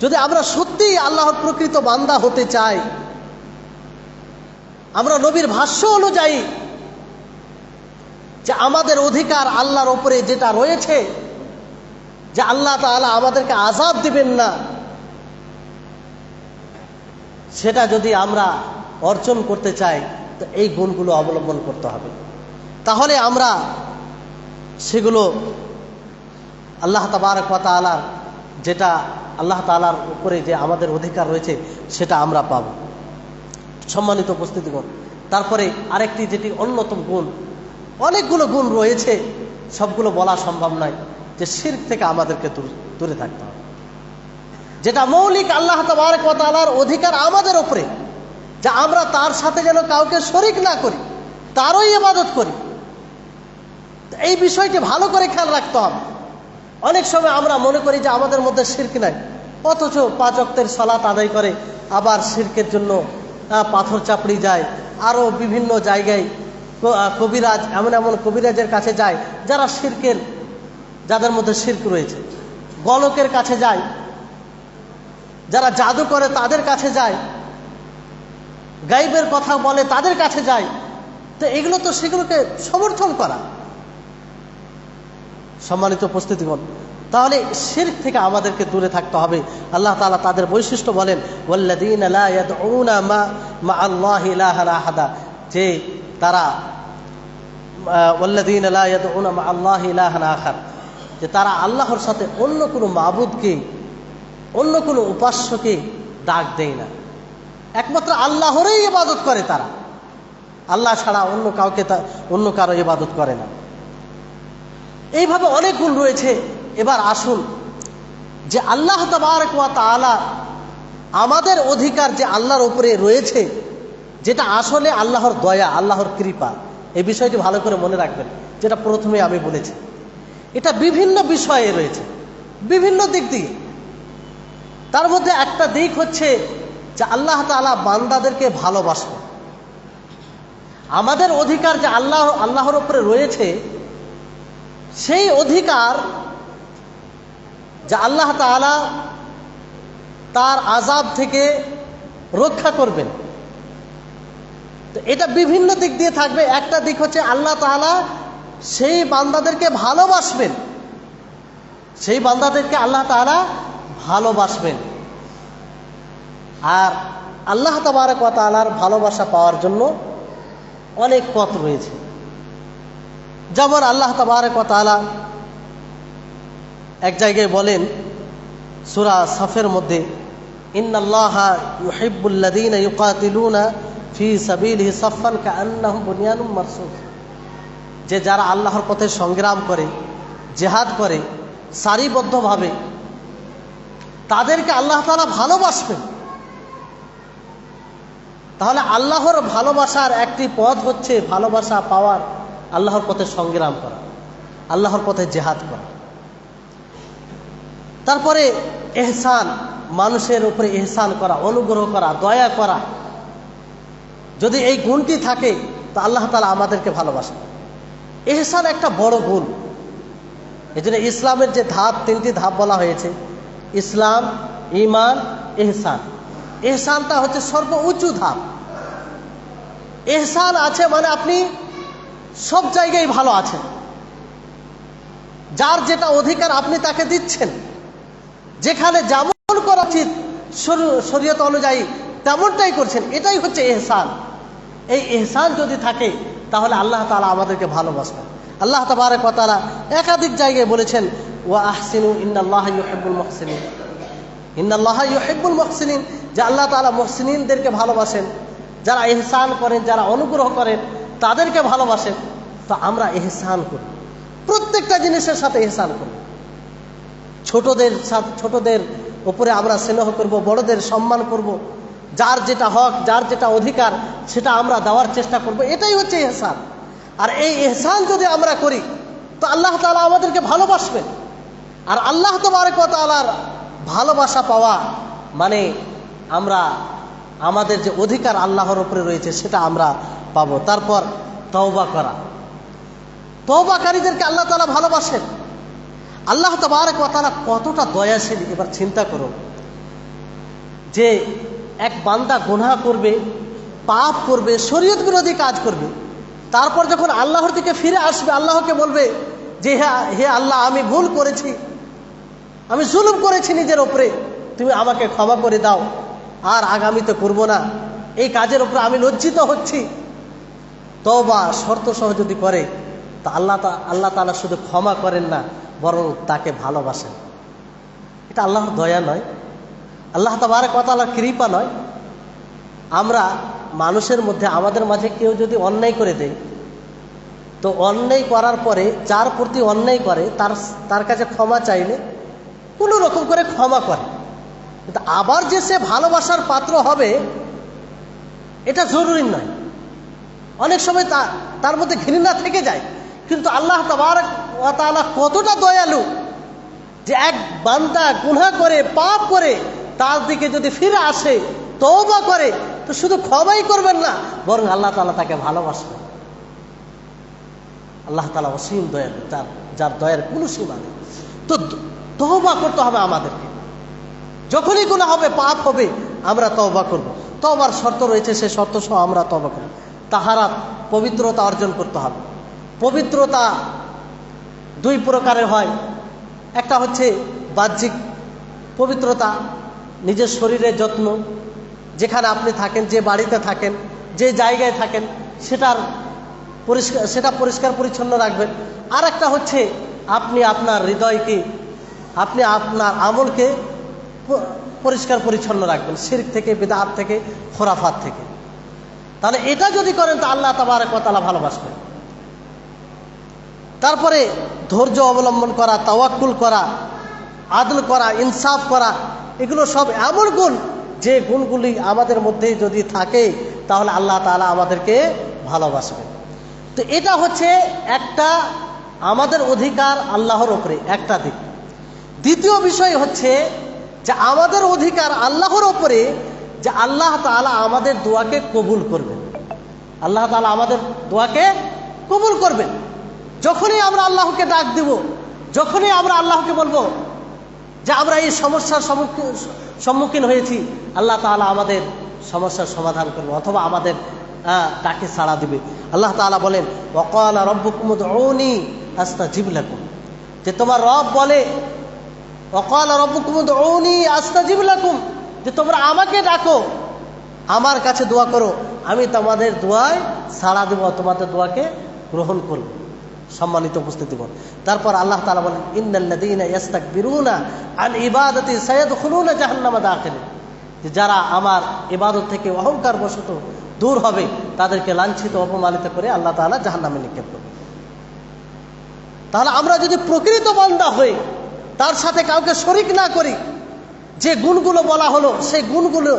যদি আমরা সত্যিই আল্লাহর প্রকৃত বান্দা হতে চাই, আমরা নবীর ভাষ্য অনুযায়ী যে আমাদের অধিকার আল্লাহর উপরে যেটা রয়েছে, যে আল্লাহ তাআলা আমাদেরকে আযাব দিবেন না, সেটা যদি আমরা অর্জন করতে চাই তো এই গুণগুলো অবলম্বন করতে হবে। তাহলে আমরা সেগুলো আল্লাহ তাবারক ওয়া তাআলার, যেটা আল্লাহ তাআলার উপরে যে আমাদের অধিকার রয়েছে সেটা আমরা পাব। সম্মানিত উপস্থিতিগণ, তারপরে আরেকটি যেটি অন্যতম গুণ, অনেকগুলো গুণ রয়েছে, সবগুলো বলা সম্ভব নয়, যে শিরক থেকে আমাদেরকে দূরে থাকতে হবে। যেটা মৌলিক আল্লাহ তাবারক ওয়া তাআলার অধিকার আমাদের উপরে, যে আমরা তার সাথে যেন কাউকে শরীক না করি, তারই ইবাদত করি। এই বিষয়টি ভালো করে খেয়াল রাখতে হবে। অনেক সময় আমরা মনে করি যে আমাদের মধ্যে শিরক নাই, অথচ 5 ওয়াক্তের সালাত আদায় করে, আবার শিরকের জন্য পাথর চাপড়ি যায়, আরও বিভিন্ন জায়গায় কবিরাজ, এমন এমন কবিরাজের কাছে যায় যারা শিরকের, যাদের মধ্যে শিরক রয়েছে, গণকের কাছে যায়, যারা জাদু করে তাদের কাছে যায়, গায়েবের কথা বলে তাদের কাছে যায়। তো এগুলো তো সেগুলোকে সমর্থন করা। সম্মানিত উপস্থিতিগণ, তাহলে শিরক থেকে আমাদেরকে দূরে থাকতে হবে। আল্লাহ তাআলা তাদের বৈশিষ্ট্য বলেন, ওয়াল্লাযীনা লা ইয়াদউনা মা'আল্লাহি ইলাহান আহাদা, যে তারা ওয়াল্লাযীনা লা ইয়াদউনা মা'আল্লাহি ইলাহান আখার, যে তারা আল্লাহর সাথে অন্য কোনো মাবুদকে, অন্য কোনো উপাস্যকে ডাক দেয় না, একমাত্র আল্লাহরই ইবাদত করে। তারা আল্লাহ ছাড়া অন্য কাউকে, অন্য কারো ইবাদত করে না। এইভাবে অনেক গুণ রয়েছে। এবার আসুন যে আল্লাহ তাবারক ওয়া তাআলা আমাদের অধিকার যে আল্লাহর উপরে রয়েছে, যেটা আসলে আল্লাহর দয়া, আল্লাহর কৃপা, এই বিষয়টি ভালো করে মনে রাখবেন। যেটা প্রথমে আমি বলেছি, এটা বিভিন্ন বিষয়ে রয়েছে, বিভিন্ন দিক দিয়ে। তার মধ্যে একটা দিক হচ্ছে যে আল্লাহ তাআলা বান্দাদেরকে ভালোবাসেন। আমাদের অধিকার যে আল্লাহর উপরে রয়েছে, সেই অধিকার যে আল্লাহ তাআলা তার আযাব থেকে রক্ষা করবেন, তো এটা বিভিন্ন দিক দিয়ে থাকবে। একটা দিক হচ্ছে আল্লাহ তাআলা সেই বান্দাদেরকে ভালোবাসবেন, সেই বান্দাদেরকে আল্লাহ তাআলা ভালোবাসবেন। আর আল্লাহ তাবারক ওয়া তাআলার ভালোবাসা পাওয়ার জন্য অনেক পথ রয়েছে। যেমন আল্লাহ তাবারক ওয়া তাআলা এক জায়গায় বলেন সূরা সাফের মধ্যে, ইন্নাল্লাহা ইউহিব্বুল্লাযীনা ইউকাতিলুনা ফি সাবিলিহি সাফফান কাআন্নাহুম বুনিয়ানুম মারসুস, যে যারা আল্লাহর পথে সংগ্রাম করে, জিহাদ করে সারিবদ্ধভাবে, তাদেরকে আল্লাহ তাআলা ভালোবাসবেন। তাহলে আল্লাহর ভালোবাসার একটি পথ হচ্ছে ভালোবাসা পাওয়ার আল্লাহর পথে সংগ্রাম করা, আল্লাহর পথে জিহাদ করা। তারপরে ইহসান, মানুষের উপরে ইহসান করা, অনুগ্রহ করা, দয়া করা। যদি এই গুণটি থাকে তো আল্লাহ তাআলা আমাদেরকে ভালোবাসেন। ইহসান একটা বড় গুণ। এই জন্য ইসলামের যে ধাপ, তিনটি ধাপ বলা হয়েছে, ইসলাম, ঈমান, ইহসান। ইহসানটা হচ্ছে সর্বোচ্চ ধাপ। ইহসান আছে মানে আপনি সব জায়গায় ভালো আছেন, যার যেটা অধিকার আপনি তাকে দিচ্ছেন, যেখানে যেমন করা উচিত শরীয়ত অনুযায়ী তেমনটাই করছেন, এটাই হচ্ছে ইহসান। এই ইহসান যদি থাকে তাহলে আল্লাহ তাআলা আমাদেরকে ভালোবাসবেন। আল্লাহ তাবারক ওয়া তাআলা একাধিক জায়গায় বলেছেন, ওয়া আহসিনু ইন্নাল্লাহা ইউহিব্বুল মুহসিনিন, ইন্নাল্লাহা ইউহিব্বুল মুহসিনিন, যে আল্লাহ তাআলা মুহসিনিনদেরকে ভালোবাসেন, যারা ইহসান করেন, যারা অনুগ্রহ করেন, তাদেরকে ভালোবাসেন। তো আমরা ইহসান করি, প্রত্যেকটা জিনিসের সাথে ইহসান করি। ছোটদের উপরে আমরা স্নেহ করব, বড়দের সম্মান করব, যার যেটা হক, যার যেটা অধিকার সেটা আমরা দেওয়ার চেষ্টা করব। এটাই হচ্ছে ইহসান। আর এই ইহসান যদি আমরা করি তো আল্লাহ তাআলা আমাদেরকে ভালোবাসবেন। আর আল্লাহ তাবারক ওয়া তাআলার ভালোবাসা পাওয়া মানে আমরা আমাদের যে অধিকার আল্লাহর উপরে রয়েছে সেটা আমরা পাবো। তারপর তওবা করা, তওবাকারীদেরকে আল্লাহ তাআলা ভালোবাসেন। আল্লাহ তাবারক ওয়া তাআলা কতটা দয়াশীল, এবার চিন্তা করুন। যে এক বান্দা গুনাহ করবে, পাপ করবে, শরীয়ত বিরোধী কাজ করবে, তারপর যখন আল্লাহর দিকে ফিরে আসবে, আল্লাহকে বলবে যে হে আল্লাহ, আমি ভুল করেছি, আমি জুলুম করেছি নিজের উপরে, তুমি আমাকে ক্ষমা করে দাও, আর আগামীতে করব না, এই কাজের উপরে আমি লজ্জিত হচ্ছি। তওবা শর্ত সহ যদি করে তা আল্লাহ তাআলা শুধু ক্ষমা করেন না, বরং তাকে ভালোবাসেন। এটা আল্লাহর দয়া নয়, আল্লাহ তাবারক ওয়া তাআলার কৃপা নয়। আমরা মানুষের মধ্যে, আমাদের মাঝে কেউ যদি অন্যায় করে দেয়, তো অন্যায় করার পরে যার প্রতি অন্যায় করে তার কাছে ক্ষমা চাইলে কোনো রকম করে ক্ষমা করে, কিন্তু আবার যে সে ভালোবাসার পাত্র হবে এটা জরুরি নয়। অনেক সময় তার মধ্যে ঘৃণা থেকে যায়। কিন্তু আল্লাহ তাবারক ওয়া তাআলা কতটা দয়ালু যে এক বান্দা গুনাহ করে, পাপ করে, তার দিকে যদি ফিরে আসে, তওবা করে, তো শুধু ক্ষমাই করবেন না, বরং আল্লাহ তাআলা তাকে ভালোবাসবেন। আল্লাহ তাআলা অসীম দয়ালু, যার দয়ার কোনো সীমা নেই। তো তওবা করতে হবে আমাদেরকে। যখনই গুনাহ হবে, পাপ হবে, আমরা তওবা করব। তওবার শর্ত রয়েছে, সেই শর্ত সহ আমরা তওবা করব। তাহারাত, পবিত্রতা অর্জন করতে হবে। পবিত্রতা দুই প্রকারের হয়। একটা হচ্ছে বাহ্যিক পবিত্রতা, নিজের শরীরের যত্ন, যেখানে আপনি থাকেন, যে বাড়িতে থাকেন, যে জায়গায় থাকেন সেটা পরিষ্কার পরিচ্ছন্ন রাখবেন। আর একটা হচ্ছে আপনি আপনার হৃদয়কে, আপনি আপনার আমলকে পরিষ্কার পরিচ্ছন্ন রাখবেন শিরক থেকে, বিদআত থেকে, খোরাফাত থেকে। তাহলে এটা যদি করেন তা আল্লাহ তাবারক ওয়া তাআলা ভালোবাসবেন। তারপরে ধৈর্য অবলম্বন করা, তাওয়াক্কুল করা, আদল করা, ইনসাফ করা, এগুলো সব এমন গুণ যে গুণগুলি আমাদের মধ্যে যদি থাকে তাহলে আল্লাহ তাআলা আমাদেরকে ভালোবাসবেন। তো এটা হচ্ছে একটা আমাদের অধিকার আল্লাহর উপরে একটা দিক। দ্বিতীয় বিষয় হচ্ছে যে আমাদের অধিকার আল্লাহর উপরে, যে আল্লাহ তাআলা আমাদের দোয়াকে কবুল করবেন। আল্লাহ তাআলা আমাদের দোয়াকে কবুল করবেন। যখনই আমরা আল্লাহকে ডাক দিব, যখনই আমরা আল্লাহকে বলবো যে আমরা এই সমস্যার সম্মুখীন হয়েছি, আল্লাহ তাআলা আমাদের সমস্যার সমাধান করবে অথবা আমাদের ডাকে সাড়া দিবে। আল্লাহ তাআলা বলেন ওয়াকালা রাব্বুকুম উদউনি আস্তাজিব লাকুম, যে তোমার রব বলে ওয়াকালা রাব্বুকুম উদউনি আস্তাজিব লাকুম, যে তোমরা আমাকে ডাকো, আমার কাছে দোয়া করো, আমি তোমাদের দোয়ায় সাড়া দেব, তোমাদের দোয়াকে গ্রহণ করব। সম্মানিত উপস্থিতিগণ, তারপর আল্লাহ তাআলা বলেন ইন্নাল্লাযীনা ইস্তাকবিরুনা আন ইবাদাতি সায়াদখুলুনা জাহান্নামা দাখিলিন, যে যারা আমার ইবাদত থেকে অহংকার বশত দূর হবে তাদেরকে লাঞ্ছিত অপমানিত করে আল্লাহ তাআলা জাহান্নামে নিক্ষেপ করবে। তাহলে আমরা যদি প্রকৃত বান্দা হই, তার সাথে কাউকে শরীক না করি, যে গুণগুলো বলা হলো সেই গুণগুলো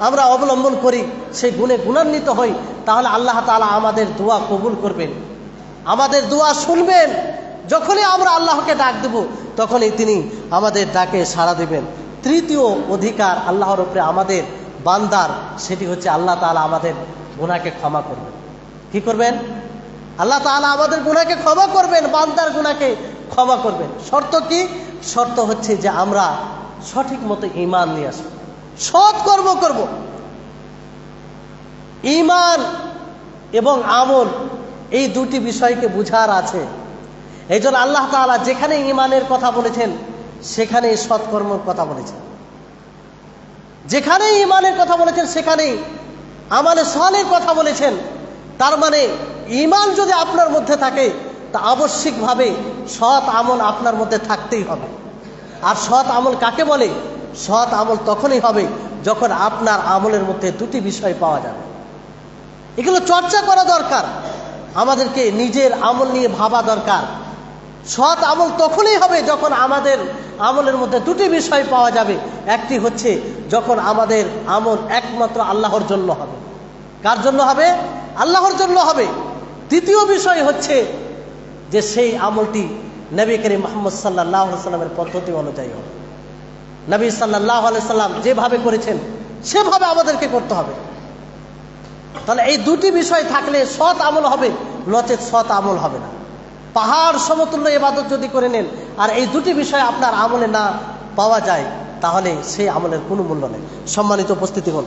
আমরা অবলম্বন করি, সেই গুণে গুণান্বিত হই, তাহলে আল্লাহ তাআলা আমাদের দোয়া কবুল করবেন, আমাদের দোয়া শুনবেন। যখনই আমরা আল্লাহকে ডাক দেব তখনই তিনি আমাদের ডাকে সাড়া দেবেন। তৃতীয় অধিকার আল্লাহর উপরে আমাদের বান্দার, সেটি হচ্ছে আল্লাহ তাআলা আমাদের গুনাহকে ক্ষমা করবেন। কি করবেন? আল্লাহ তাআলা আমাদের গুনাহকে ক্ষমা করবেন, বান্দার গুনাহকে ক্ষমা করবেন। শর্ত কি? শর্ত হচ্ছে যে আমরা সঠিক মতো ঈমান নিয়ে আসব, সৎ কর্ম করব। ঈমান এবং আমল এই দুটি বিষয়কে বুঝার আছে। এই জন্য আল্লাহ তাআলা যেখানে ঈমানের কথা বলেছেন সেখানেই সৎকর্মের কথা বলেছেন, যেখানেই ঈমানের কথা বলেছেন সেখানেই আমালে সালেহের কথা বলেছেন। তার মানে ঈমান যদি আপনার মধ্যে থাকে তা আবশ্যিকভাবে সৎ আমল আপনার মধ্যে থাকতেই হবে। আর সৎ আমল কাকে বলে? সৎ আমল তখনই হবে যখন আপনার আমলের মধ্যে দুটি বিষয় পাওয়া যাবে। এগুলো চর্চা করা দরকার, আমাদেরকে নিজের আমল নিয়ে ভাবা দরকার। সৎ আমল তখনই হবে যখন আমাদের আমলের মধ্যে দুটি বিষয় পাওয়া যাবে। একটি হচ্ছে যখন আমাদের আমল একমাত্র আল্লাহর জন্য হবে। কার জন্য হবে? আল্লাহর জন্য হবে। দ্বিতীয় বিষয় হচ্ছে যে সেই আমলটি নবী করিম মুহাম্মদ সাল্লাল্লাহু আলাইহি সাল্লামের পদ্ধতি অনুযায়ী হবে। নবী সাল্লাল্লাহু আলাইহি সাল্লাম যেভাবে করেছেন সেভাবে আমাদেরকে করতে হবে। তাহলে এই দুটি বিষয় থাকলে সৎ আমল হবে, নচেত সৎ আমল হবে না। পাহাড় সমতুল্য ইবাদত যদি করে নেন আর এই দুটি বিষয় আপনার আমলে না পাওয়া যায় তাহলে সেই আমলের কোনো মূল্য নেই। সম্মানিত উপস্থিতিগণ,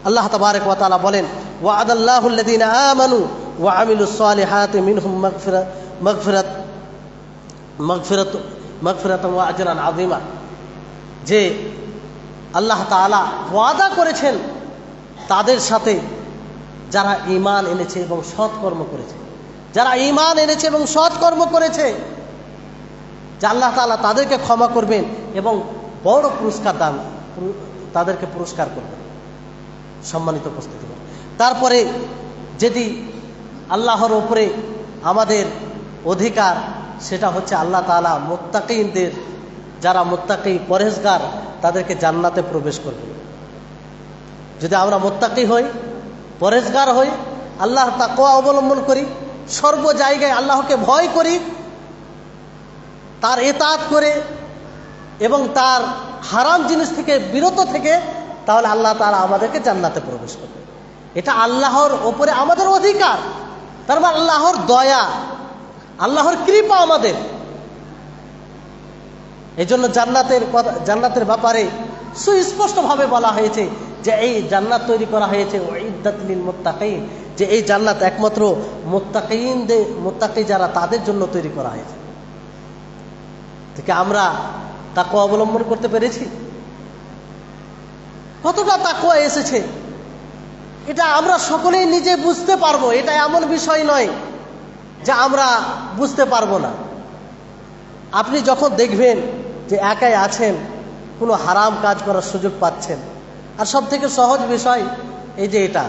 আল্লাহ তাবারক ওয়া তাআলা বলেন ওয়া'আদাল্লাহু আল্লাযীনা আমানু ওয়া আমিলুস সালিহাতি মিনহুম মাগফিরাতান ওয়া আজরান আযীমা, যে আল্লাহ তাআলা ওয়াদা করেছেন তাদের সাথে যারা ঈমান এনেছে এবং সৎকর্ম করেছে, যারা ঈমান এনেছে এবং সৎকর্ম করেছে, যে আল্লাহ তাআলা তাদেরকে ক্ষমা করবেন এবং বড় পুরস্কার দান, তাদেরকে পুরস্কার করবেন। সম্মানিত উপস্থিতি, তারপরে যদি আল্লাহর উপরে আমাদের অধিকার, সেটা হচ্ছে আল্লাহ তাআলা মুত্তাকিনদের, যারা মুত্তাকি পরহেজগার, তাদেরকে জান্নাতে প্রবেশ করবে। যদি আমরা মুত্তাকি হই, পরহেজগার হই, আল্লাহর তাকওয়া অবলম্বন করি, সর্ব জায়গায় আল্লাহকে ভয় করি, তার ইতাআত করে এবং তার হারাম জিনিস থেকে বিরত থেকে, তাহলে আল্লাহ তাআলা আমাদেরকে জান্নাতে প্রবেশ করবে। এটা আল্লাহর ওপরে আমাদের অধিকার, তার মানে আল্লাহর দয়া, আল্লাহর কৃপা আমাদের। এই জন্য জান্নাতের ব্যাপারে সুস্পষ্টভাবে বলা হয়েছে যে এই জান্নাত তৈরি করা হয়েছে উইদ্দাত লিল মুত্তাকিন, যে এই জান্নাত একমাত্র মুত্তাকি যারা তাদের জন্য তৈরি করা হয়েছে। থেকে আমরা তাকওয়া অবলম্বন করতে পেরেছি? কতটা তাকওয়া এসেছে এটা আমরা সকলেই নিজে বুঝতে পারবো। এটা এমন বিষয় নয় যে আমরা বুঝতে পারবো না। আপনি যখন দেখবেন যে একাই আছেন, কোনো হারাম কাজ করার সুযোগ পাচ্ছেন, আর সব থেকে সহজ বিষয় এই যে এটা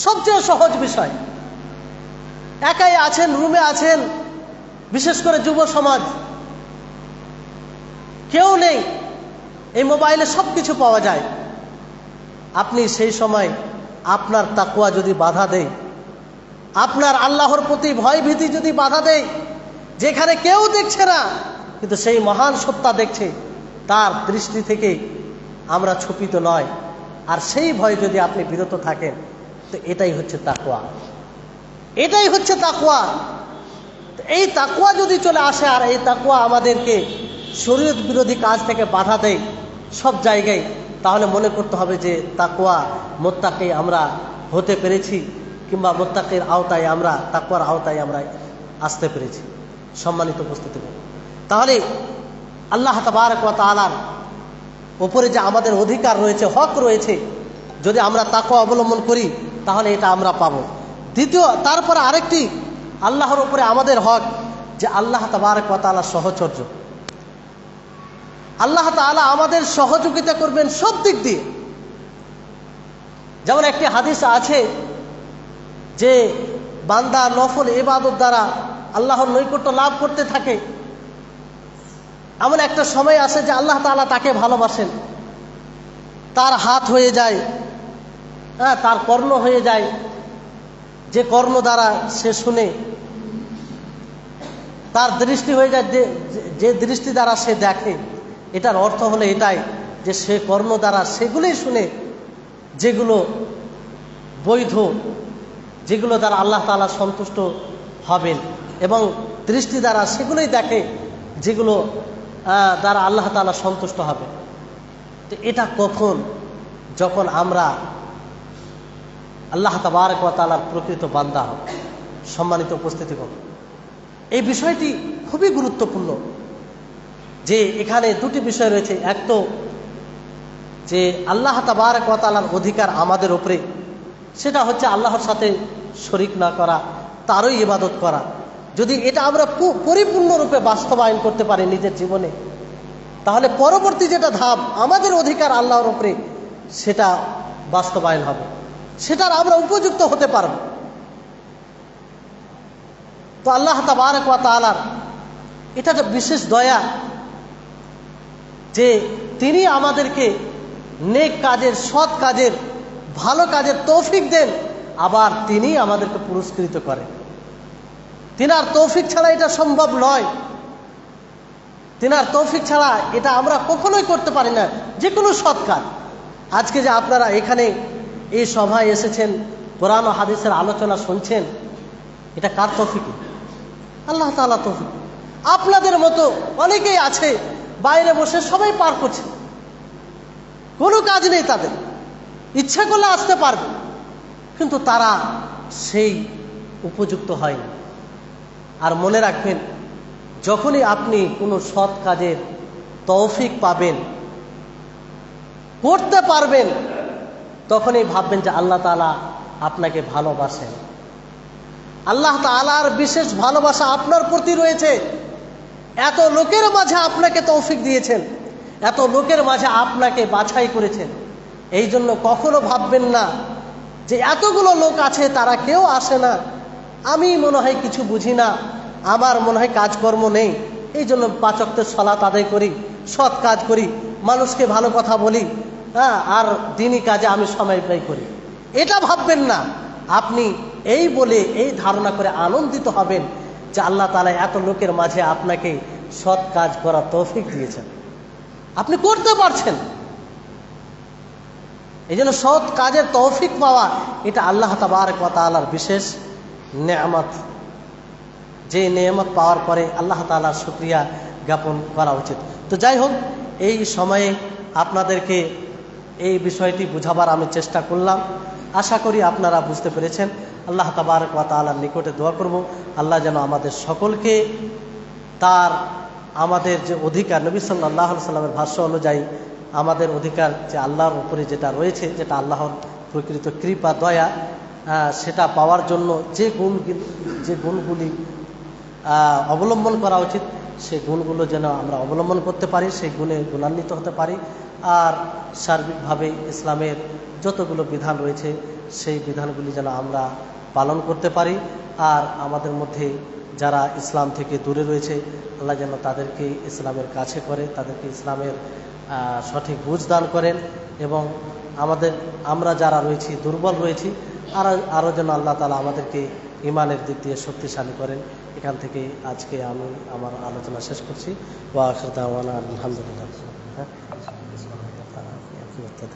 সবচেয়ে সহজ বিষয়, একাই আছেন, রুমে আছেন, বিশেষ করে যুব সমাজ, কেউ নেই, এই মোবাইলে সব কিছু পাওয়া যায়। আপনি সেই সময় আপনার তাকওয়া যদি বাধা দেয়, আপনার আল্লাহর প্রতি ভয় ভীতি যদি বাধা দেয়, যেখানে কেউ দেখছে না কিন্তু সেই মহান সত্তা দেখছে, তার দৃষ্টি থেকে আমরা ছুপিত নয়, আর সেই ভয় যদি আপনি বিরত থাকেন, তো এটাই হচ্ছে তাকওয়া, এটাই হচ্ছে তাকওয়া। এই তাকওয়া যদি চলে আসে, আর এই তাকওয়া আমাদেরকে শরীয়ত বিরোধী কাজ থেকে বাধা দেয় সব জায়গায়, তাহলে মনে করতে হবে যে তাকওয়া মুত্তাকি আমরা হতে পেরেছি, কিংবা মুত্তাকির আওতায় আমরা, তাকওয়ার আওতায় আমরা আসতে পেরেছি। সম্মানিত উপস্থিতি, তাহলে আল্লাহ তাবারক ওয়া তাআলার উপরে যে আমাদের অধিকার রয়েছে, হক রয়েছে, যদি আমরা তাকওয়া অবলম্বন করি তাহলে এটা আমরা পাবো। দ্বিতীয়, তারপরে আরেকটি আল্লাহর উপরে আমাদের হক যে আল্লাহ তাবারক ওয়া তাআলার সহচর্য। আল্লাহ তাআলা আমাদের সহযোগিতা করবেন সব দিক দিয়ে। যেমন একটি হাদিস আছে যে বান্দা নফল ইবাদত দ্বারা আল্লাহর নৈকট্য লাভ করতে থাকে, এমন একটা সময় আসে যে আল্লাহ তাআলা তাকে ভালোবাসেন, তার হাত হয়ে যায়, তার কর্ণ হয়ে যায়, যে কর্ণ দ্বারা সে শুনে, তার দৃষ্টি হয়ে যায়, যে দৃষ্টি দ্বারা সে দেখে। এটার অর্থ হলো এটাই যে সে কর্ণ দ্বারা সেগুলোই শুনে যেগুলো বৈধ, যেগুলো দ্বারা আল্লাহ তাআলা সন্তুষ্ট হবেন, এবং দৃষ্টি দ্বারা সেগুলোই দেখে যেগুলো দ্বারা আল্লাহ তাআলা সন্তুষ্ট হবে। তো এটা কখন? যখন আমরা আল্লাহ তাবারক ওয়া তাআলার প্রকৃত বান্দা হব। সম্মানিত উপস্থিতিগণ, এই বিষয়টি খুবই গুরুত্বপূর্ণ যে এখানে দুটি বিষয় রয়েছে। এক তো যে আল্লাহ তাবারক ওয়া তাআলার অধিকার আমাদের উপরে, সেটা হচ্ছে আল্লাহর সাথে শরীক না করা, তারই ইবাদত করা। যদি এটা আমরা পরিপূর্ণরূপে বাস্তবায়ন করতে পারি নিজের জীবনে, তাহলে পরবর্তী যেটা ধাপ আমাদের অধিকার আল্লাহর উপরে, সেটা বাস্তবায়ন হবে, সেটার আমরা উপযুক্ত হতে পারব। তো আল্লাহ তাবারক ওয়া তাআলার এটা একটা বিশেষ দয়া যে তিনি আমাদেরকে নেক কাজের, সৎ কাজের, ভালো কাজের তৌফিক দেন, আবার তিনি আমাদেরকে পুরস্কৃত করেন। তিনার তৌফিক ছাড়া এটা সম্ভব নয়। তিনার তৌফিক ছাড়া এটা আমরা কখনোই করতে পারি না, যে কোনো সৎ কাজ। আজকে যে আপনারা এখানে এই সভায় এসেছেন, কোরআন ও হাদিসের আলোচনা শুনছেন, এটা কার তৌফিকে? আল্লাহ তাআলা তৌফিক। আপনাদের মতো অনেকেই আছে বাইরে বসে সবাই পার করছে, কোনো কাজ নেই তাদের, ইচ্ছা করলে আসতে পারবে, কিন্তু তারা সেই উপযুক্ত হয়নি। আর মনে রাখবেন, যখনই আপনি কোনো সৎ কাজের তৌফিক পাবেন, করতে পারবেন, তখনই ভাববেন যে আল্লাহ তাআলা আপনাকে ভালোবাসেন। আল্লাহ তাআলার বিশেষ ভালোবাসা আপনার প্রতি রয়েছে। এত লোকের মাঝে আপনাকে তৌফিক দিয়েছেন, এত লোকের মাঝে আপনাকে বাছাই করেছেন। এই জন্য কখনো ভাববেন না যে এতগুলো লোক আছে, তারা কেউ আসে না, আমি মনে হয় কিছু বুঝি না, আমার মনে হয় কাজকর্ম নেই, এই জন্য 5 ওয়াক্তের সালাত আদায় করি, সৎ কাজ করি, মানুষকে ভালো কথা বলি, আর দিনী কাজে আমি সময় ব্যয় করি। এটা ভাববেন না। আপনি এই বলে, এই ধারণা করে আনন্দিত হবেন যে আল্লাহ তাআলা এত লোকের মাঝে আপনাকে সৎ কাজ করার তৌফিক দিয়েছেন, আপনি করতে পারছেন। এই জন্য সৎ কাজের তৌফিক পাওয়া এটা আল্লাহ তাবারক ওয়া তাআলার বিশেষ নেয়ামত। যে নেয়ামত পাওয়ার পরে আল্লাহ তাআলার শুকরিয়া জ্ঞাপন করা উচিত। তো যাই হোক, এই সময়ে আপনাদেরকে এই বিষয়টি বুঝাবার আমি চেষ্টা করলাম। আশা করি আপনারা বুঝতে পেরেছেন। আল্লাহ তাবারক ওয়া তাআলার নিকটে দোয়া করব, আল্লাহ যেন আমাদের সকলকে তার আমাদের যে অধিকার, নবী সাল্লাল্লাহু আলাইহি সাল্লামের ভাষ্য অনুযায়ী আমাদের অধিকার যে আল্লাহর উপরে যেটা রয়েছে, যেটা আল্লাহর প্রকৃত কৃপা দয়া, সেটা পাওয়ার জন্য যে গুণগুলি অবলম্বন করা উচিত, সেই গুণগুলো যেন আমরা অবলম্বন করতে পারি, সেই গুণে গুণান্বিত হতে পারি। আর সার্বিকভাবে ইসলামের যতগুলো বিধান রয়েছে সেই বিধানগুলি যেন আমরা পালন করতে পারি। আর আমাদের মধ্যে যারা ইসলাম থেকে দূরে রয়েছে, আল্লাহ যেন তাদেরকে ইসলামের কাছে করে, তাদেরকে ইসলামের সঠিক বুঝ দান করেন। এবং আমরা যারা রয়েছি, দুর্বল রয়েছি, আরও যেন আল্লাহ তাআলা আমাদেরকে ঈমানের দিক দিয়ে শক্তিশালী করেন। এখান থেকে আজকে আমি আমার আলোচনা শেষ করছি। ওয়া আখিরু দাওয়ানা আলহামদুলিল্লাহ।